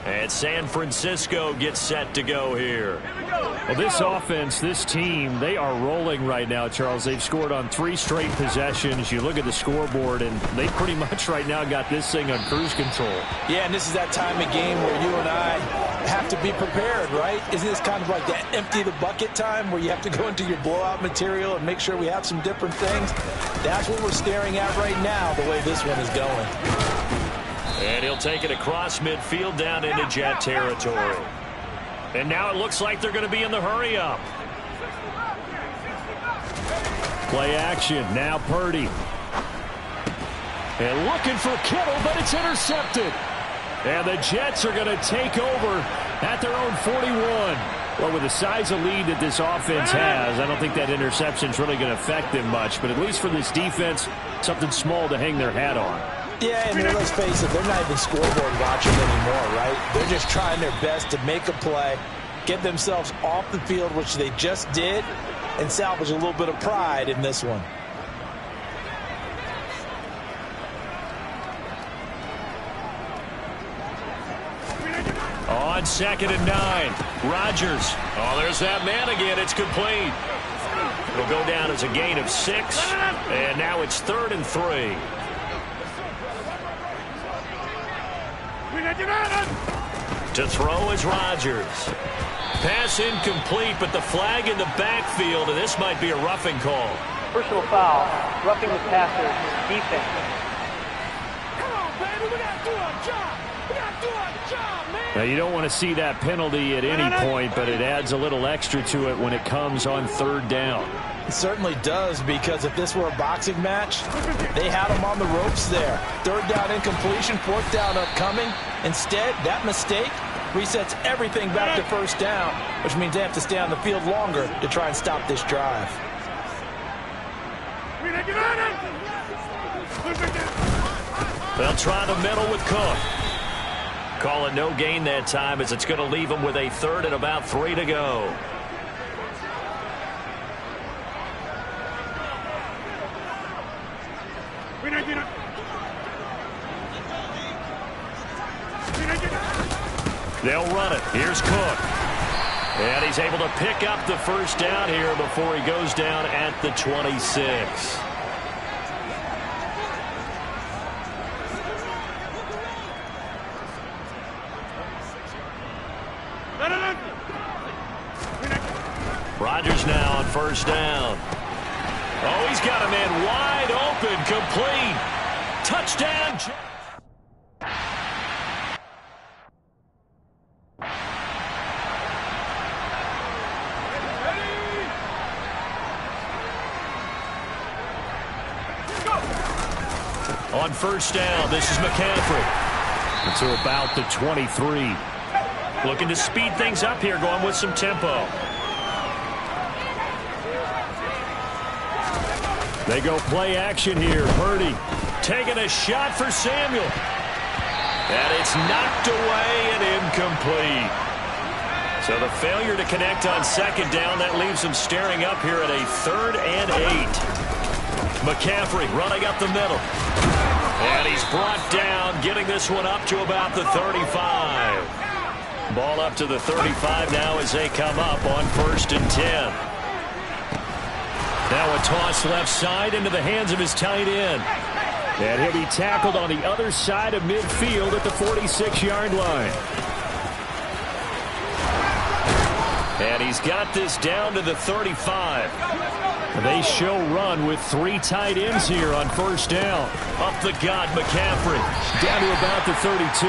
And San Francisco gets set to go here. Well, this offense, this team, they are rolling right now, Charles. They've scored on 3 straight possessions. You look at the scoreboard, and they pretty much right now got this thing on cruise control. Yeah, and this is that time of game where you and I have to be prepared, right? Isn't this kind of like that empty the bucket time where you have to go into your blowout material and make sure we have some different things? That's what we're staring at right now, the way this one is going. And he'll take it across midfield down into Jet territory. And now it looks like they're going to be in the hurry-up. Play action. Now Purdy. And looking for Kittle, but it's intercepted. And the Jets are going to take over at their own 41. Well, with the size of lead that this offense has, I don't think that interception is really going to affect them much. But at least for this defense, something small to hang their hat on. Yeah, and let's face it, they're not even scoreboard watching anymore, right? They're just trying their best to make a play, get themselves off the field, which they just did, and salvage a little bit of pride in this one. On 2nd and 9, Rodgers. Oh, there's that man again. It's complete. It'll go down as a gain of 6, and now it's 3rd and 3. To throw is Rodgers. Pass incomplete, but the flag in the backfield, and this might be a roughing call. Personal foul, roughing the passer, defense. Come on, baby, we gotta do our job. We gotta do our job, man. Now, you don't want to see that penalty at any point, but it adds a little extra to it when it comes on third down. It certainly does, because if this were a boxing match, they had him on the ropes there. Third down incompletion, fourth down upcoming. Instead, that mistake resets everything back to first down, which means they have to stay on the field longer to try and stop this drive. They'll try the middle with Cook. Call it no gain that time, as it's going to leave them with a third and about 3 to go. They'll run it. Here's Cook. And he's able to pick up the first down here before he goes down at the 26. Rodgers now on first down. Oh, he's got a man wide open, complete. Touchdown. On first down, this is McCaffrey. To about the 23. Looking to speed things up here, going with some tempo. They go play action here. Purdy taking a shot for Samuel. And it's knocked away and incomplete. So the failure to connect on second down, that leaves them staring up here at a 3rd and 8. McCaffrey running up the middle. And he's brought down, getting this one up to about the 35. Ball up to the 35 now as they come up on 1st and 10. Now a toss left side into the hands of his tight end. And he'll be tackled on the other side of midfield at the 46-yard line. And he's got this down to the 35. They show run with 3 tight ends here on first down. Up the gut, McCaffrey. Down to about the 32.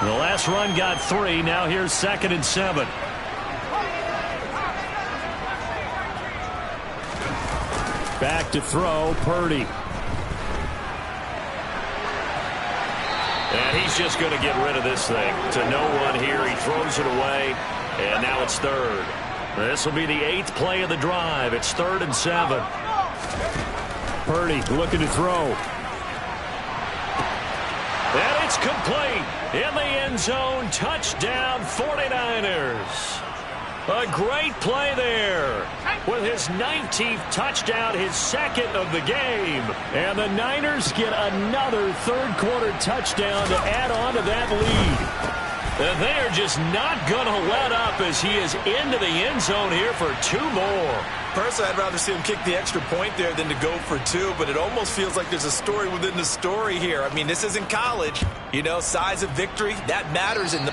The last run got 3. Now here's 2nd and 7. Back to throw, Purdy. And he's just going to get rid of this thing. To no one here. He throws it away. And now it's 3rd. This will be the 8th play of the drive. It's 3rd and 7. Purdy looking to throw. And it's complete. In the end zone. Touchdown 49ers. A great play there. With his 19th touchdown, his 2nd of the game. And the Niners get another 3rd quarter touchdown to add on to that lead. And they are just not going to let up as he is into the end zone here for 2 more. Personally, I'd rather see him kick the extra point there than to go for 2, but it almost feels like there's a story within the story here. I mean, this isn't college. You know, size of victory, that matters in the...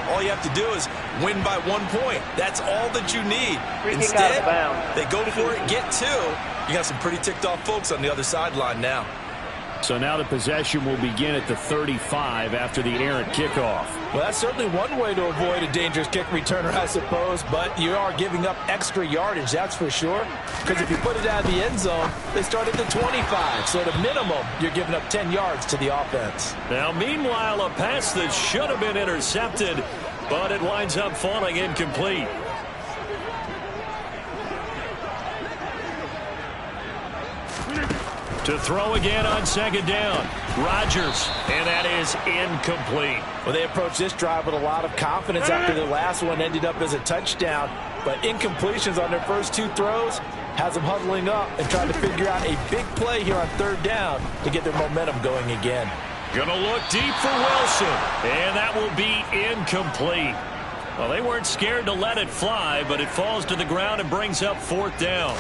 All you have to do is win by 1 point. That's all that you need. Instead, they go for it, get 2. You got some pretty ticked off folks on the other sideline now. So now the possession will begin at the 35 after the errant kickoff. Well, that's certainly one way to avoid a dangerous kick returner, I suppose, but you are giving up extra yardage, that's for sure. Because if you put it out of the end zone, they start at the 25. So at a minimum, you're giving up 10 yards to the offense. Now, meanwhile, a pass that should have been intercepted, but it winds up falling incomplete. To throw again on 2nd down. Rodgers, and that is incomplete. Well, they approached this drive with a lot of confidence after the last one ended up as a touchdown. But incompletions on their first 2 throws has them huddling up and trying to figure out a big play here on 3rd down to get their momentum going again. Gonna look deep for Wilson, and that will be incomplete. Well, they weren't scared to let it fly, but it falls to the ground and brings up 4th down.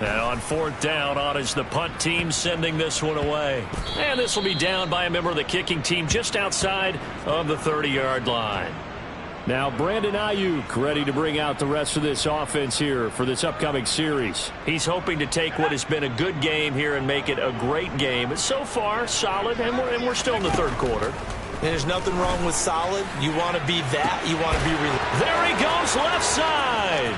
And on fourth down, on is the punt team sending this one away. And this will be down by a member of the kicking team just outside of the 30-yard line. Now Brandon Ayuk ready to bring out the rest of this offense here for this upcoming series. He's hoping to take what has been a good game here and make it a great game. But so far, solid, and we're still in the third quarter. And there's nothing wrong with solid. You want to be that. You want to be there he goes, left side.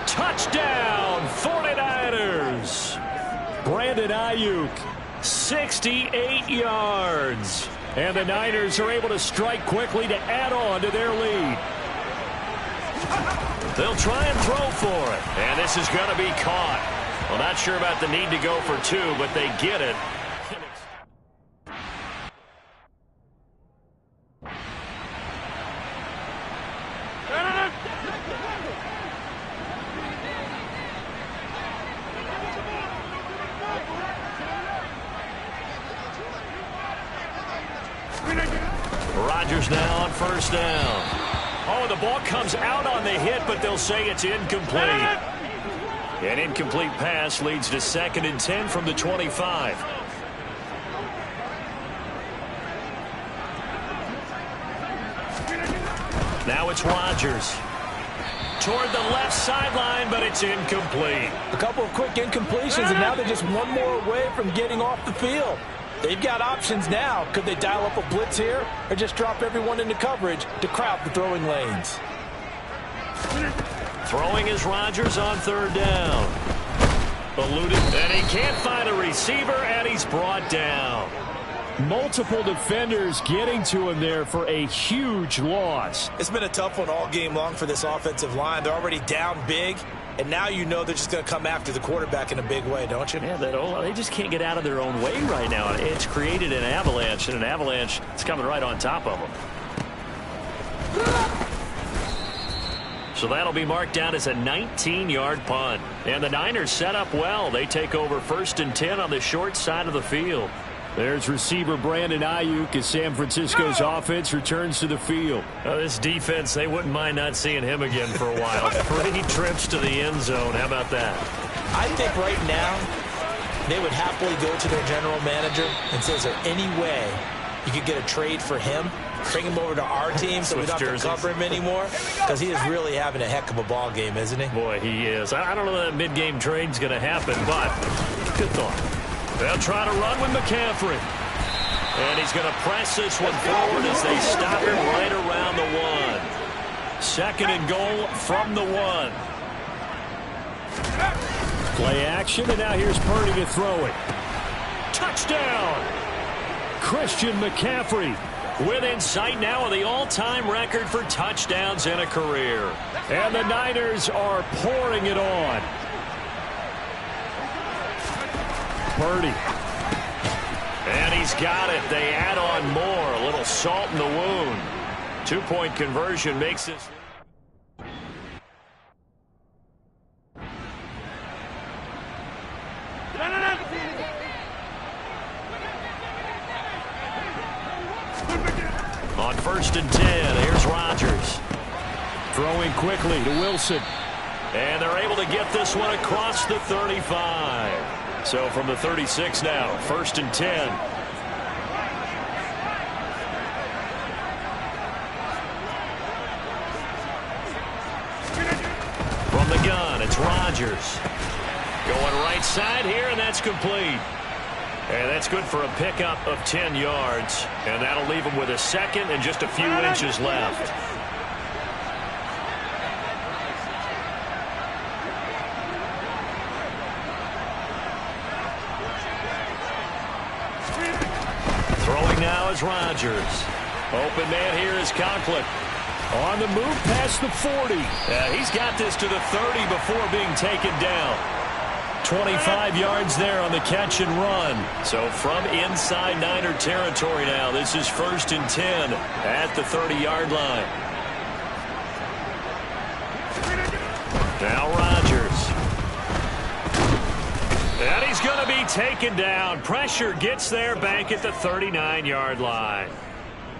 Touchdown, 49ers. Brandon Ayuk, 68 yards. And the Niners are able to strike quickly to add on to their lead. They'll try and throw for it. And this is going to be caught. Well, not sure about the need to go for two, but they get it. Rodgers now on first down. Oh, the ball comes out on the hit, but they'll say it's incomplete. An incomplete pass leads to 2nd and 10 from the 25. Now it's Rodgers. Toward the left sideline, but it's incomplete. A couple of quick incompletions, and now they're just one more away from getting off the field. They've got options now. Could they dial up a blitz here or just drop everyone into coverage to crowd the throwing lanes? Throwing is Rodgers on third down. Eluded, and he can't find a receiver, and he's brought down. Multiple defenders getting to him there for a huge loss. It's been a tough one all game long for this offensive line. They're already down big. And now you know they're just going to come after the quarterback in a big way, don't you? Yeah, they just can't get out of their own way right now. It's created an avalanche, and an avalanche is coming right on top of them. So that'll be marked down as a 19-yard punt. And the Niners set up well. They take over 1st and 10 on the short side of the field. There's receiver Brandon Ayuk as San Francisco's offense returns to the field. This defense, they wouldn't mind not seeing him again for a while. 3 trips to the end zone. How about that? I think right now they would happily go to their general manager and say, is there any way you could get a trade for him? Bring him over to our team so we don't have to cover him anymore? Because he is really having a heck of a ball game, isn't he? Boy, he is. I don't know that mid-game trade's going to happen, but good thought. They'll try to run with McCaffrey. And he's going to press this one forward as they stop him right around the 1. 2nd and goal from the 1. Play action, and now here's Purdy to throw it. Touchdown! Christian McCaffrey. Within sight now of the all-time record for touchdowns in a career. And the Niners are pouring it on. Purdy. And he's got it. They add on more. A little salt in the wound. 2-point conversion makes this. On 1st and 10, here's Rodgers. Throwing quickly to Wilson. And they're able to get this one across the 35. So from the 36 now, 1st and 10. From the gun, it's Rodgers. Going right side here, and that's complete. And that's good for a pickup of 10 yards. And that'll leave him with a 2nd and just a few inches left. Now is Rodgers. Open man here is Conklin. On the move past the 40. He's got this to the 30 before being taken down. 25 yards there on the catch and run. So from inside Niner territory now, this is 1st and 10 at the 30-yard line. Now Rodgers. And he's going to be taken down. Pressure gets there back at the 39-yard line.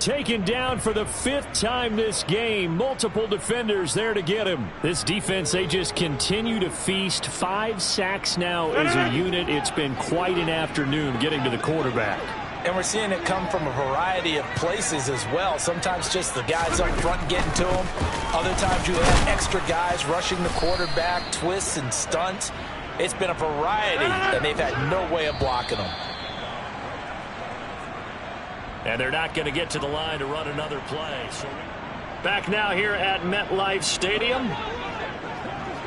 Taken down for the 5th time this game. Multiple defenders there to get him. This defense, they just continue to feast. 5 sacks now as a unit. It's been quite an afternoon getting to the quarterback. And we're seeing it come from a variety of places as well. Sometimes just the guys up front getting to him. Other times you have extra guys rushing the quarterback, twists and stunts. It's been a variety, and they've had no way of blocking them. And they're not going to get to the line to run another play. So back now here at MetLife Stadium.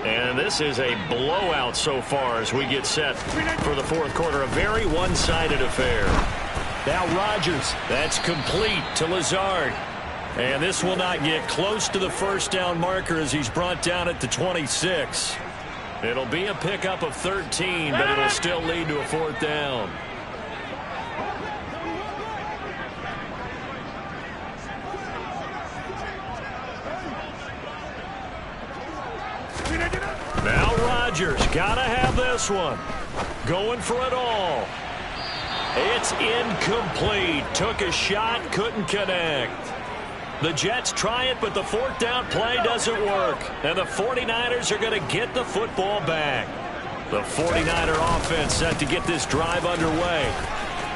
And this is a blowout so far as we get set for the 4th quarter. A very one-sided affair. Now Rodgers. That's complete to Lazard. And this will not get close to the first down marker as he's brought down at the 26. It'll be a pickup of 13, but it'll still lead to a 4th down. Now Rodgers, gotta have this one. Going for it all. It's incomplete. Took a shot, couldn't connect. The Jets try it, but the 4th down play doesn't work. And the 49ers are going to get the football back. The 49er offense set to get this drive underway.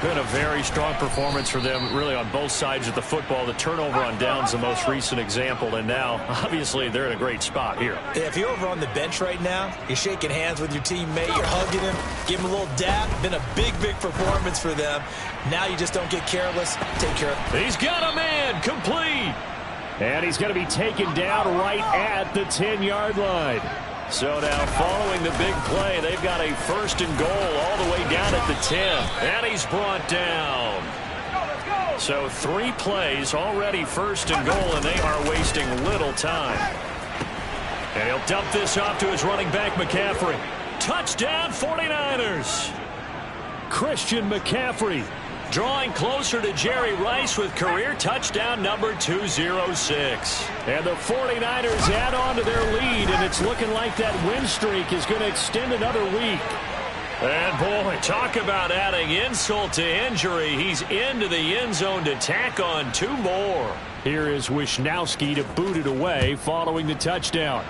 Been a very strong performance for them, really, on both sides of the football. The turnover on downs, the most recent example, and now, obviously, they're in a great spot here. Yeah, if you're over on the bench right now, you're shaking hands with your teammate, you're hugging him, give him a little dap. Been a big, big performance for them. Now you just don't get careless. Take care of him. He's got a man, complete. And he's going to be taken down right at the 10-yard line. So now following the big play, they've got a 1st and goal all the way down at the 10. And he's brought down. So 3 plays already 1st and goal, and they are wasting little time. And he'll dump this off to his running back, McCaffrey. Touchdown, 49ers. Christian McCaffrey drawing closer to Jerry Rice with career touchdown number 206. And the 49ers add on to their lead, and it's looking like that win streak is going to extend another week. And, boy, talk about adding insult to injury. He's into the end zone to tack on 2 more. Here is Wisnowski to boot it away following the touchdown.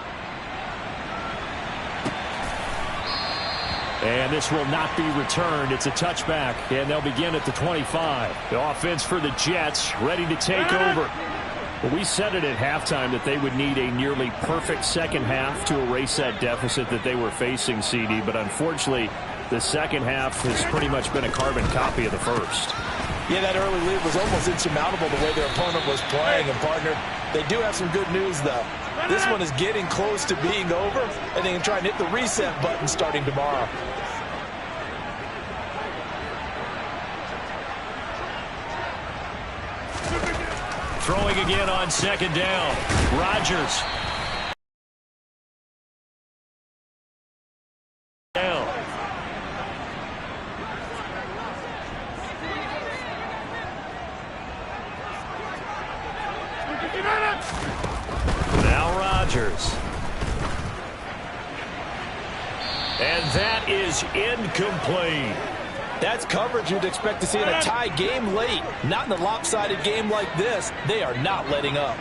And this will not be returned. It's a touchback, and they'll begin at the 25. The offense for the Jets ready to take over. Well, we said it at halftime that they would need a nearly perfect second half to erase that deficit that they were facing, CD. But unfortunately, the second half has pretty much been a carbon copy of the first. Yeah, that early lead was almost insurmountable the way their opponent was playing. And, partner, they do have some good news, though. This one is getting close to being over, and they can try and hit the reset button starting tomorrow. Throwing again on 2nd down. Rodgers. Down. Now Rodgers. And that is incomplete. That's coverage you'd expect to see in a tie game late. Not in a lopsided game like this. They are not letting up.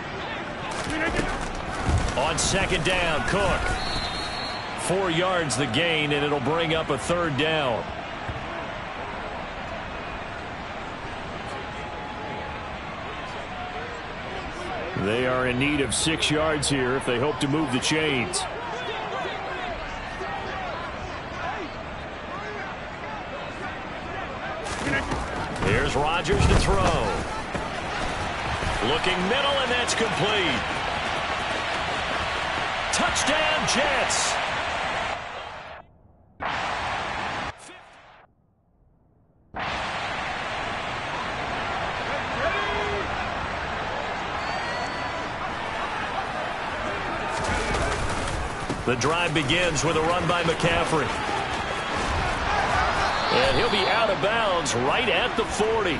On 2nd down, Cook. 4 yards the gain, and it'll bring up a 3rd down. They are in need of 6 yards here if they hope to move the chains. Here's Rodgers to throw. Looking middle, and that's complete. Touchdown, Jets. The drive begins with a run by McCaffrey. And he'll be out of bounds right at the 40.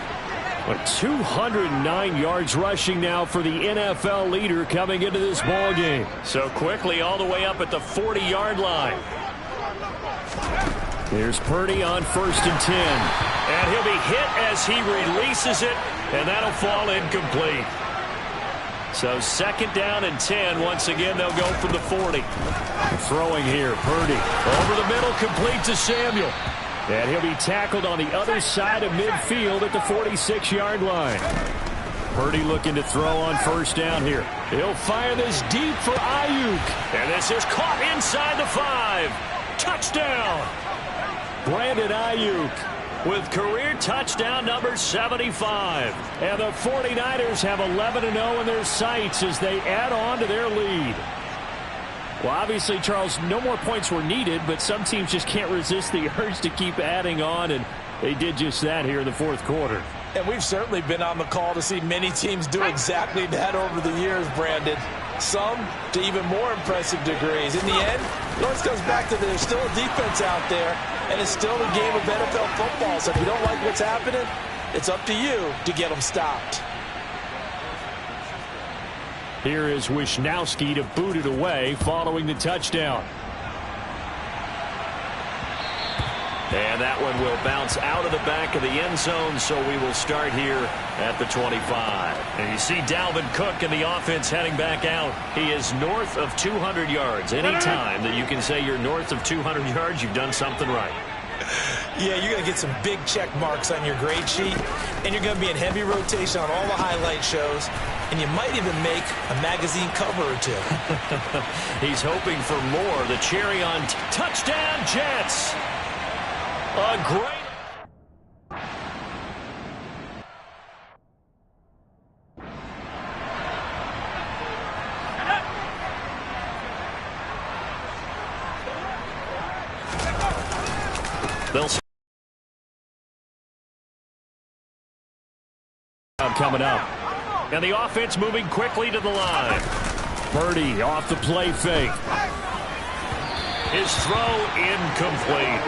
But 209 yards rushing now for the NFL leader coming into this ball game. So quickly all the way up at the 40-yard line. Here's Purdy on 1st and 10. And he'll be hit as he releases it, and that'll fall incomplete. So 2nd down and 10. Once again, they'll go from the 40. Throwing here, Purdy. Over the middle, complete to Samuel. And he'll be tackled on the other side of midfield at the 46-yard line. Purdy looking to throw on 1st down here. He'll fire this deep for Ayuk. And this is caught inside the 5. Touchdown! Brandon Ayuk with career touchdown number 75. And the 49ers have 11-0 in their sights as they add on to their lead. Well, obviously, Charles, no more points were needed, but some teams just can't resist the urge to keep adding on, and they did just that here in the 4th quarter. And we've certainly been on the call to see many teams do exactly that over the years, Brandon. Some to even more impressive degrees. In the end, it always comes back to there's still a defense out there, and it's still a game of NFL football. So if you don't like what's happening, it's up to you to get them stopped. Here is Wisnowski to boot it away following the touchdown. And that one will bounce out of the back of the end zone, so we will start here at the 25. And you see Dalvin Cook and the offense heading back out. He is north of 200 yards. Any time that you can say you're north of 200 yards, you've done something right. Yeah, you're going to get some big check marks on your grade sheet, and you're going to be in heavy rotation on all the highlight shows, and you might even make a magazine cover or two. He's hoping for more. The cherry on touchdown Jets. A great... They'll... Coming up. And the offense moving quickly to the line. Purdy off the play fake. His throw incomplete.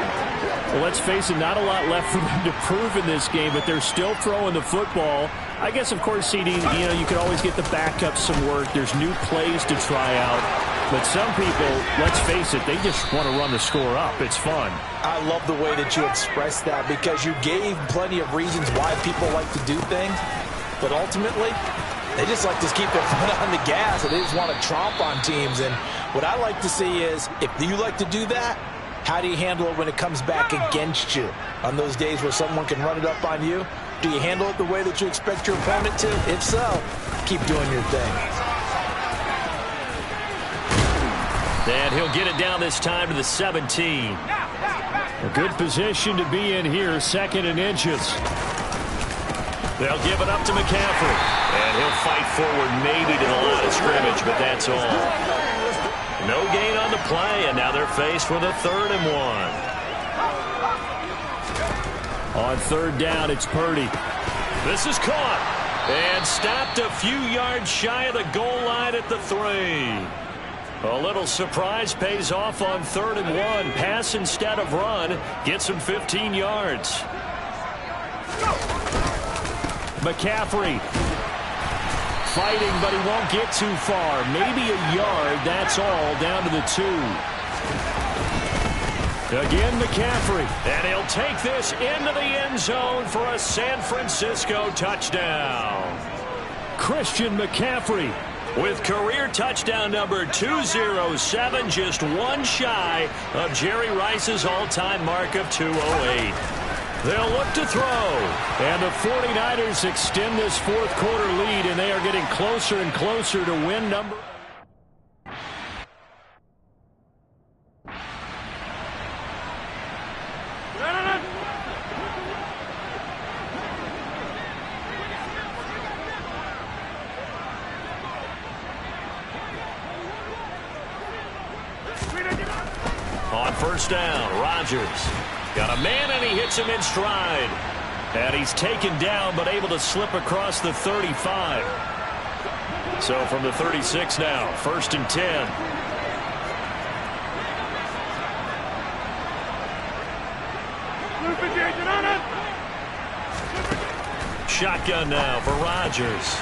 Well, let's face it, not a lot left for them to prove in this game, but they're still throwing the football. I guess, of course, CD, you could always get the backups some work. There's new plays to try out. But some people, let's face it, they just want to run the score up. It's fun. I love the way that you expressed that because you gave plenty of reasons why people like to do things. But ultimately, they just like to keep their foot on the gas, and they just want to tromp on teams. And what I like to see is, if you like to do that, how do you handle it when it comes back against you? On those days where someone can run it up on you, do you handle it the way that you expect your opponent to? If so, keep doing your thing. And he'll get it down this time to the 17. A good position to be in here, 2nd and inches. They'll give it up to McCaffrey. And he'll fight forward maybe to the line of scrimmage, but that's all. No gain on the play, and now they're faced with a 3rd and 1. On 3rd down, it's Purdy. This is caught and stopped a few yards shy of the goal line at the 3. A little surprise pays off on 3rd and 1. Pass instead of run. Gets him 15 yards. McCaffrey fighting, but he won't get too far. Maybe a yard, that's all, down to the 2. Again, McCaffrey. And he'll take this into the end zone for a San Francisco touchdown. Christian McCaffrey with career touchdown number 207, just one shy of Jerry Rice's all-time mark of 208. They'll look to throw. And the 49ers extend this 4th quarter lead, and they are getting closer and closer to win number. On 1st down, Rodgers. Got a man, and he hits him in stride. And he's taken down, but able to slip across the 35. So from the 36 now, 1st and 10. Shotgun now for Rodgers.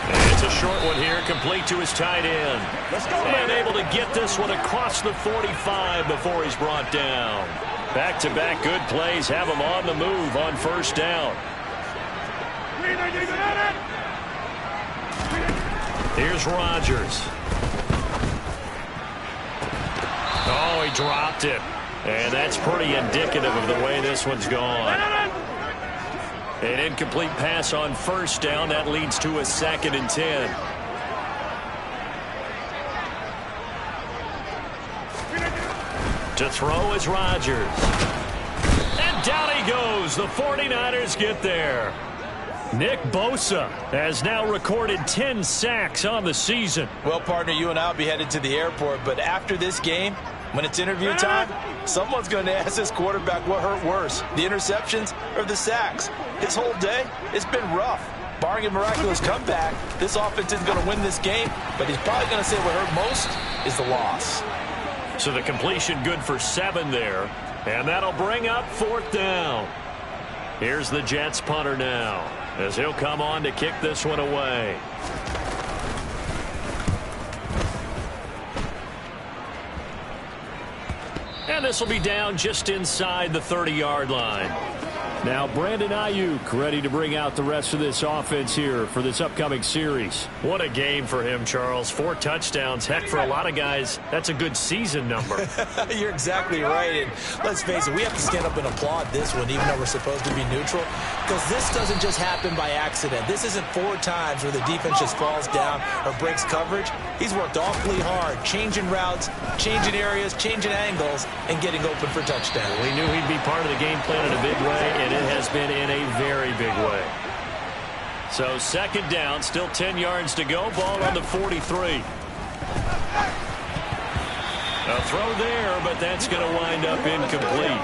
And it's a short one here, complete to his tight end. Let's go, and able to get this one across the 45 before he's brought down. Back-to-back good plays have them on the move on first down. Here's Rodgers. Oh, he dropped it. And that's pretty indicative of the way this one's gone. An incomplete pass on first down. That leads to a 2nd and 10. To throw is Rodgers. And down he goes. The 49ers get there. Nick Bosa has now recorded 10 sacks on the season. Well, partner, you and I will be headed to the airport, but after this game, when it's interview time, someone's going to ask this quarterback what hurt worse, the interceptions or the sacks. His whole day, it's been rough. Barring a miraculous comeback, this offense isn't going to win this game, but he's probably going to say what hurt most is the loss. So the completion good for 7 there, and that'll bring up 4th down. Here's the Jets punter now, as he'll come on to kick this one away. And this will be down just inside the 30-yard line. Now Brandon Ayuk ready to bring out the rest of this offense here for this upcoming series. What a game for him, Charles. 4 touchdowns. Heck, for a lot of guys, that's a good season number. You're exactly right. And let's face it, we have to stand up and applaud this one, even though we're supposed to be neutral, because this doesn't just happen by accident. This isn't 4 times where the defense just falls down or breaks coverage. He's worked awfully hard, changing routes, changing areas, changing angles, and getting open for touchdown. We knew he'd be part of the game plan in a big way, and it has been in a very big way. So 2nd down, still 10 yards to go. Ball on the 43. A throw there, but that's going to wind up incomplete.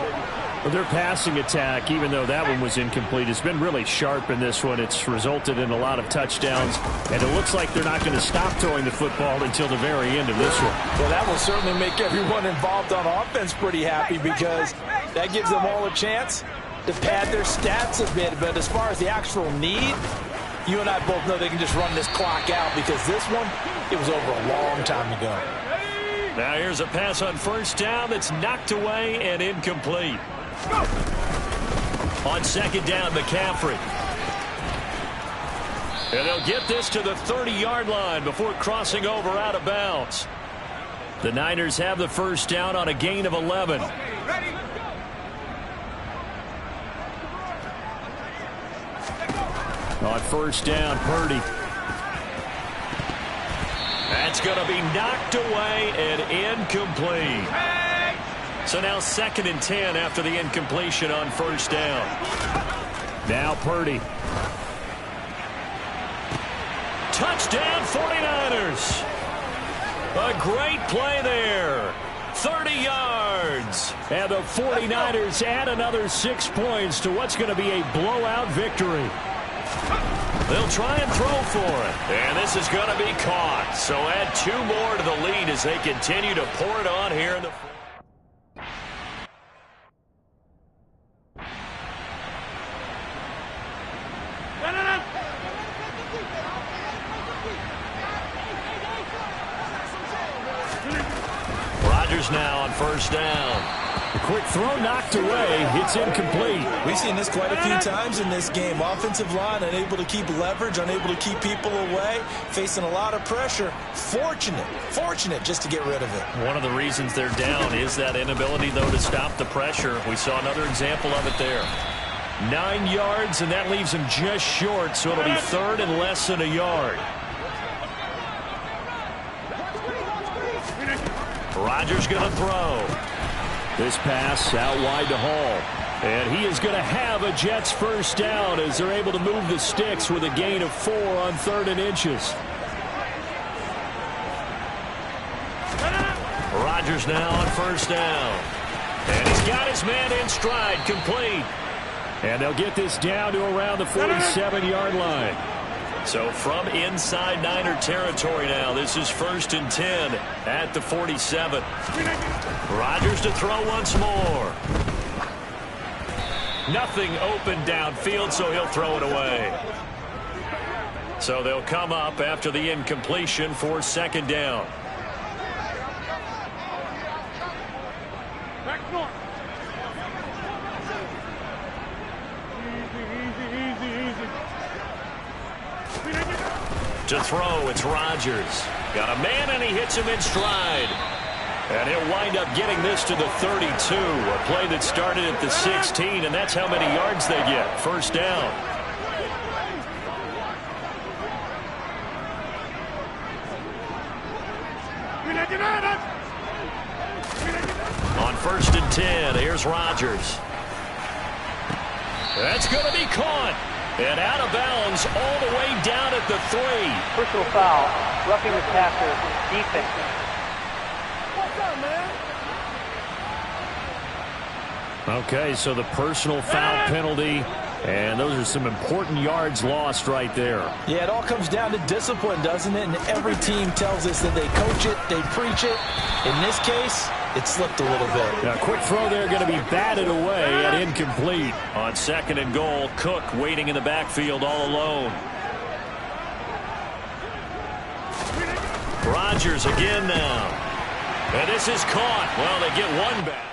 Well, their passing attack, even though that one was incomplete, has been really sharp in this one. It's resulted in a lot of touchdowns, and it looks like they're not going to stop throwing the football until the very end of this one. Well, that will certainly make everyone involved on offense pretty happy, because that gives them all a chance to pad their stats a bit. But as far as the actual need, you and I both know they can just run this clock out, because this one, it was over a long time ago. Now here's a pass on first down that's knocked away and incomplete. On 2nd down, McCaffrey. And they'll get this to the 30-yard line before crossing over out of bounds. The Niners have the first down on a gain of 11. On first down, Purdy. That's going to be knocked away and incomplete. So now 2nd and 10 after the incompletion on first down. Now Purdy. Touchdown 49ers. A great play there. 30 yards. And the 49ers add another 6 points to what's going to be a blowout victory. They'll try and throw for it. And this is going to be caught. So add 2 more to the lead as they continue to pour it on here in the fourth. Rodgers now on first down. A quick throw knocked away. It's incomplete. We've seen this quite a few times in this game. Offensive line unable to keep leverage, unable to keep people away, facing a lot of pressure. Fortunate just to get rid of it. One of the reasons they're down is that inability, though, to stop the pressure. We saw another example of it there. 9 yards, and that leaves him just short, so it'll be 3rd and less than a yard. Rodgers going to throw. This pass out wide to Hall. And he is going to have a Jets first down as they're able to move the sticks with a gain of 4 on 3rd and inches. Rodgers now on first down. And he's got his man in stride, complete. And they'll get this down to around the 47-yard line. So from inside Niner territory now, this is 1st and 10 at the 47. Rodgers to throw once more. Nothing open downfield, so he'll throw it away. So they'll come up after the incompletion for 2nd down. To throw, it's Rodgers. Got a man, and he hits him in stride. And he'll wind up getting this to the 32. A play that started at the 16, and that's how many yards they get. First down. On 1st and 10, here's Rodgers. That's going to be caught. And out of bounds all the way down at the 3. Personal foul, roughing the passer, defense. Okay, so the personal foul penalty, and those are some important yards lost right there. Yeah, it all comes down to discipline, doesn't it? And every team tells us that they coach it, they preach it. In this case, it slipped a little bit. Now, quick throw there, going to be batted away and incomplete. On 2nd and goal, Cook waiting in the backfield all alone. Rodgers again now. And this is caught. Well, they get one back.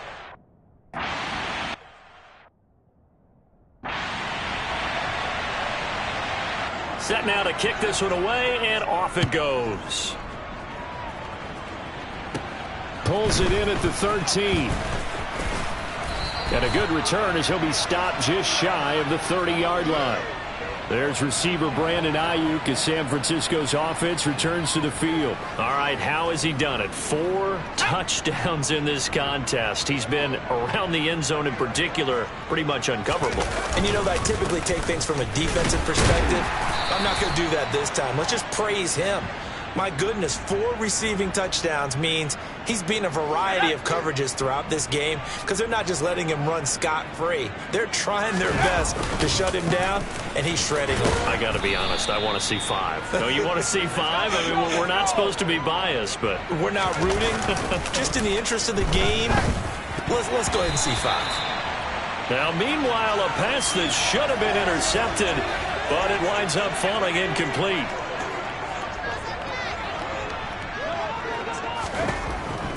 Set now to kick this one away, and off it goes. Pulls it in at the 13. And a good return as he'll be stopped just shy of the 30-yard line. There's receiver Brandon Ayuk as San Francisco's offense returns to the field. All right, how has he done it? 4 touchdowns in this contest. He's been around the end zone in particular, pretty much uncoverable. And you know that I typically take things from a defensive perspective. I'm not going to do that this time. Let's just praise him. My goodness, 4 receiving touchdowns means he's been a variety of coverages throughout this game because they're not just letting him run scot-free. They're trying their best to shut him down, and he's shredding them. I got to be honest, I want to see 5. No, you want to see 5? I mean, we're not supposed to be biased, but... We're not rooting. Just in the interest of the game, let's go ahead and see 5. Now, meanwhile, a pass that should have been intercepted, but it winds up falling incomplete.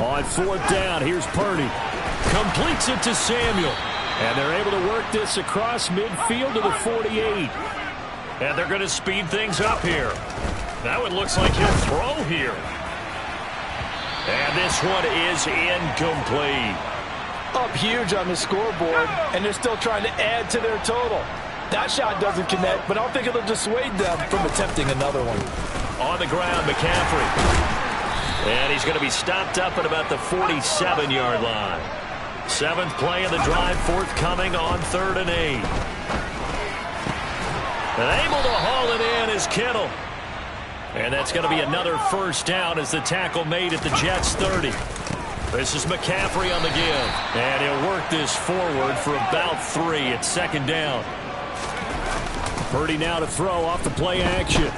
On 4th down, here's Purdy. Completes it to Samuel. And they're able to work this across midfield to the 48. And they're going to speed things up here. Now it looks like he'll throw here. And this one is incomplete. Up huge on the scoreboard, and they're still trying to add to their total. That shot doesn't connect, but I don't think it'll dissuade them from attempting another one. On the ground, McCaffrey. And he's going to be stopped up at about the 47-yard line. 7th play of the drive forthcoming on 3rd and 8. And able to haul it in is Kittle. And that's going to be another first down as the tackle made at the Jets' 30. This is McCaffrey on the give. And he'll work this forward for about 3 at 2nd down. Purdy now to throw off the play action.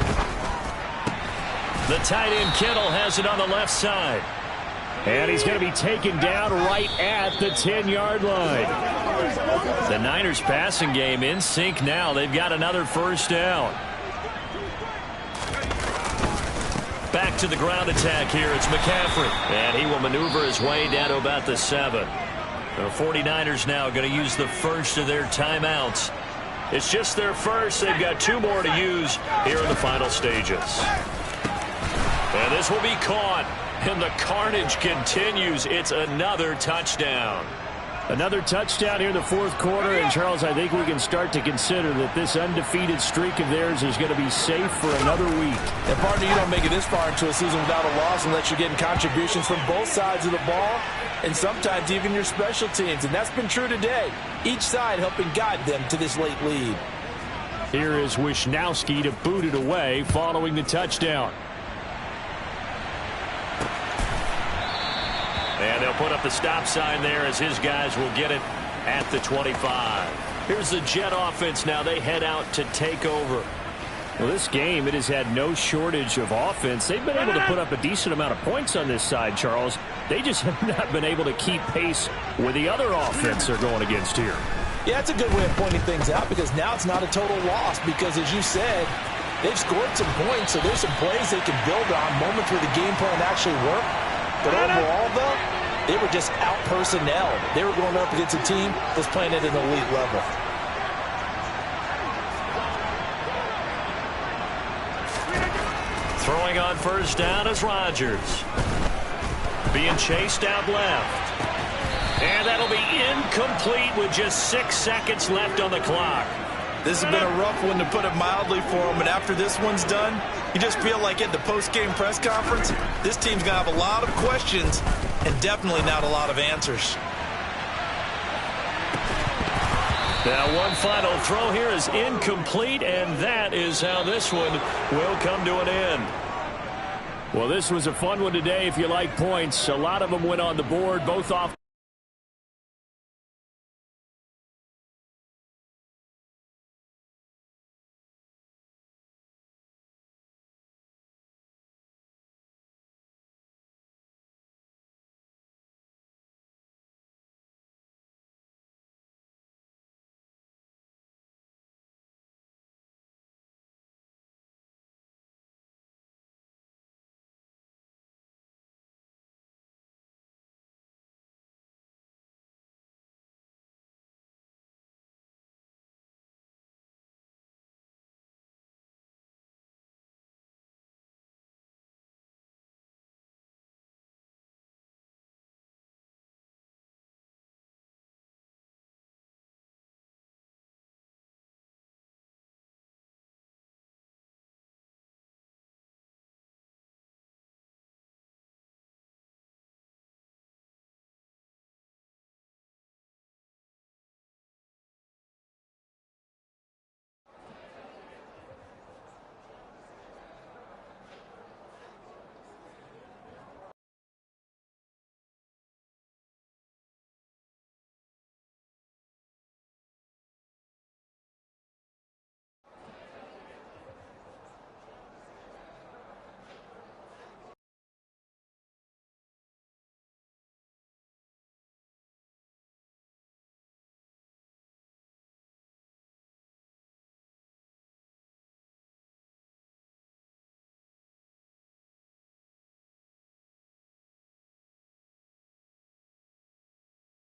The tight end Kittle has it on the left side. And he's going to be taken down right at the 10-yard line. The Niners passing game in sync now. They've got another first down. Back to the ground attack here. It's McCaffrey. And he will maneuver his way down to about the 7. The 49ers now going to use the first of their timeouts. It's just their first. They've got 2 more to use here in the final stages. And this will be caught. And the carnage continues. It's another touchdown. Another touchdown here in the 4th quarter. And, Charles, I think we can start to consider that this undefeated streak of theirs is going to be safe for another week. And, partner, you don't make it this far into a season without a loss unless you're getting contributions from both sides of the ball and sometimes even your special teams. And that's been true today. Each side helping guide them to this late lead. Here is Wisnowski to boot it away following the touchdown. And they'll put up the stop sign there as his guys will get it at the 25. Here's the Jet offense now. They head out to take over. Well, this game, it has had no shortage of offense. They've been able to put up a decent amount of points on this side, Charles. They just have not been able to keep pace with the other offense they're going against here. Yeah, that's a good way of pointing things out because now it's not a total loss because, as you said, they've scored some points, so there's some plays they can build on, moments where the game plan actually worked. But overall, though, they were just out-personnelled. They were going up against a team that was playing at an elite level. Throwing on first down is Rodgers. Being chased out left. And that'll be incomplete with just 6 seconds left on the clock. This has been a rough one, to put it mildly, for him. And after this one's done, you just feel like at the post-game press conference, this team's going to have a lot of questions and definitely not a lot of answers. Now one final throw here is incomplete, and that is how this one will come to an end. Well, this was a fun one today if you like points. A lot of them went on the board, both off.